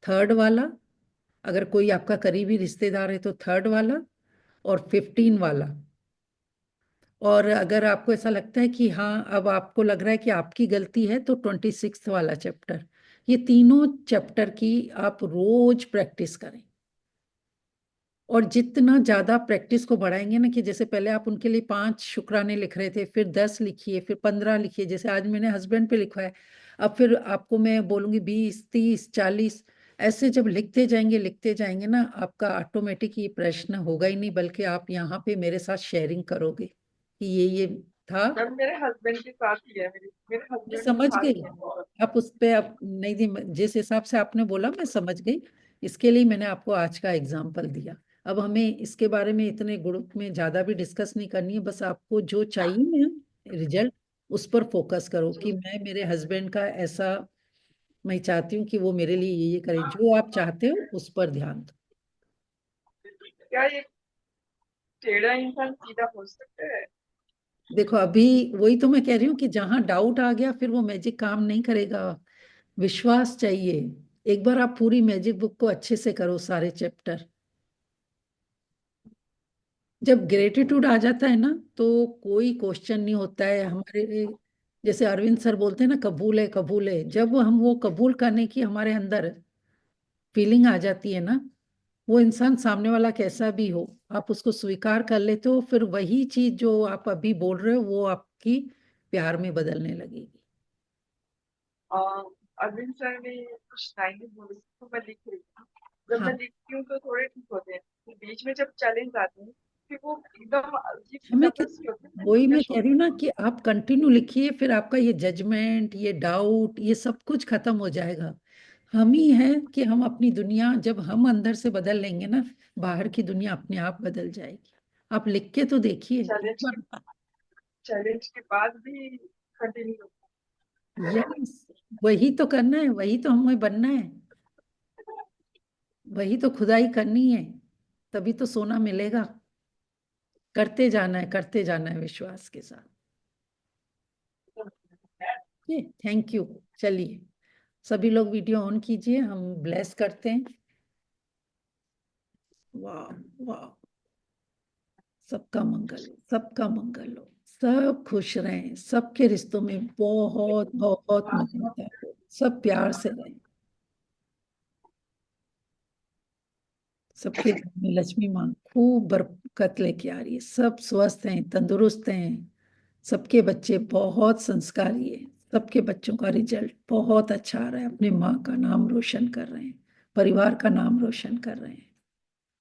थर्ड वाला, अगर कोई आपका करीबी रिश्तेदार है तो थर्ड वाला और 15 वाला, और अगर आपको ऐसा लगता है कि हाँ अब आपको लग रहा है कि आपकी गलती है तो 26 वाला चैप्टर। ये तीनों चैप्टर की आप रोज प्रैक्टिस करें। और जितना ज्यादा प्रैक्टिस को बढ़ाएंगे ना, कि जैसे पहले आप उनके लिए 5 शुक्राने लिख रहे थे, फिर 10 लिखिए, फिर 15 लिखिए, जैसे आज मैंने हस्बैंड पे लिखा है, अब फिर आपको मैं बोलूंगी 20, 30, 40, ऐसे जब लिखते जाएंगे ना, आपका ऑटोमेटिक ये प्रश्न होगा ही नहीं, बल्कि आप यहाँ पे मेरे साथ शेयरिंग करोगे कि ये था। जब मेरे हस्बैंड के साथ ही है, मेरे मैं हस्बैंड समझ साथ गई, ही है बहुत। आप उस पे आप नहीं दी, जिस हिसाब से आपने बोला मैं समझ गई। इसके लिए मैंने आपको आज का एग्जाम्पल दिया। अब हमें इसके बारे में इतने गुण में ज्यादा भी डिस्कस नहीं करनी है, बस आपको जो चाहिए ना रिजल्ट, उस पर फोकस करो कि मैं मेरे हस्बैंड का ऐसा, मैं चाहती हूँ कि वो मेरे लिए ये करे, जो आप चाहते हो उस पर ध्यान दो। क्या ये टेढ़ा इंसान सीधा हो सकता है? देखो अभी वही तो मैं कह रही हूँ कि जहां डाउट आ गया फिर वो मैजिक काम नहीं करेगा। विश्वास चाहिए। एक बार आप पूरी मैजिक बुक को अच्छे से करो, सारे चैप्टर। जब ग्रेटिट्यूड आ जाता है ना तो कोई क्वेश्चन नहीं होता है हमारे। जैसे अरविंद सर बोलते हैं ना, कबूल है कबूल है, जब हम वो कबूल करने की हमारे अंदर फीलिंग आ जाती है ना, वो इंसान सामने वाला कैसा भी हो, आप उसको स्वीकार कर लेते हो, फिर वही चीज जो आप अभी बोल रहे हो वो आपकी प्यार में बदलने लगेगी। अ, अरविंद सर ने कुछ लाइनें बोली तो मैं लिख रही हूँ। जब मैं हाँ, लिखती हूँ तो थोड़े ठीक होते हैं, फिर बीच में जब चैलेंज आते हैं फिर वो एकदम अजीब सी हमें नर्वस सी होती है, वही लिखना मैं कह छोड़ रही हूँ ना देती हूँ। कि आप कंटिन्यू लिखिए, फिर आपका ये जजमेंट, ये डाउट, ये सब कुछ खत्म हो जाएगा। हम ही हैं कि हम अपनी दुनिया जब हम अंदर से बदल लेंगे ना, बाहर की दुनिया अपने आप बदल जाएगी। आप लिख के तो देखिए एक चैलेंज के बार। चैलेंज के बाद भी कंटिन्यू होता यस, वही तो करना है, वही तो हमें बनना है, वही तो खुदाई करनी है, तभी तो सोना मिलेगा। करते जाना है, करते जाना है विश्वास के साथ। Thank you. चलिए सभी लोग वीडियो ऑन कीजिए, हम ब्लेस करते हैं। वाह वाह, सबका मंगल हो, सबका मंगल हो, सब खुश रहें, सबके रिश्तों में बहुत बहुत मधुरता हो, सब प्यार से रहें, सबके घर में लक्ष्मी माँ खूब बरकत लेके आ रही है, सब स्वस्थ हैं, तंदुरुस्त हैं, सबके बच्चे बहुत संस्कारी हैं, सबके बच्चों का रिजल्ट बहुत अच्छा आ रहा है, अपने माँ का नाम रोशन कर रहे हैं, परिवार का नाम रोशन कर रहे हैं,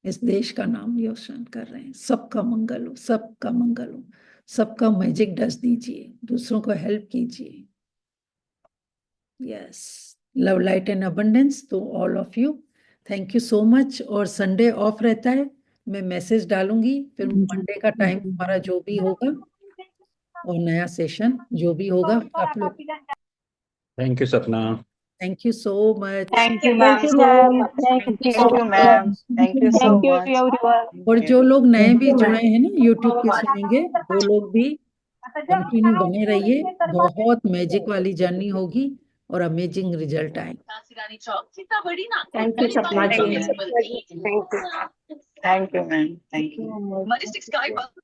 इस देश का नाम रोशन कर रहे हैं। सबका मंगल हो, सबका मंगल हो, सबका मैजिक डस दीजिए, दूसरों को हेल्प कीजिए। Yes, love light and abundance to all of you. Thank you so much. और संडे ऑफ रहता है, मैं मैसेज डालूंगी, फिर मंडे का टाइम हमारा जो भी होगा और नया सेशन जो भी होगा आप लोग। थैंक यू सपना। Thank you so much. Thank you Thank ma'am you, so ma'am. Much, Thank thank you. You Thank you, ma'am. Thank you so Thank you, much. everyone. और Thank जो you. लोग नए भी जुड़े हैं ना यूट्यूब पे सुनेंगे, वो लोग भी कंटिन्यू बने रहिए, बहुत मैजिक वाली जर्नी होगी और अमेजिंग रिजल्ट आएंगे। थैंक यू सपना Thank जी। you, ma'am. है। Thank you. Thank you, ma'am. Thank you.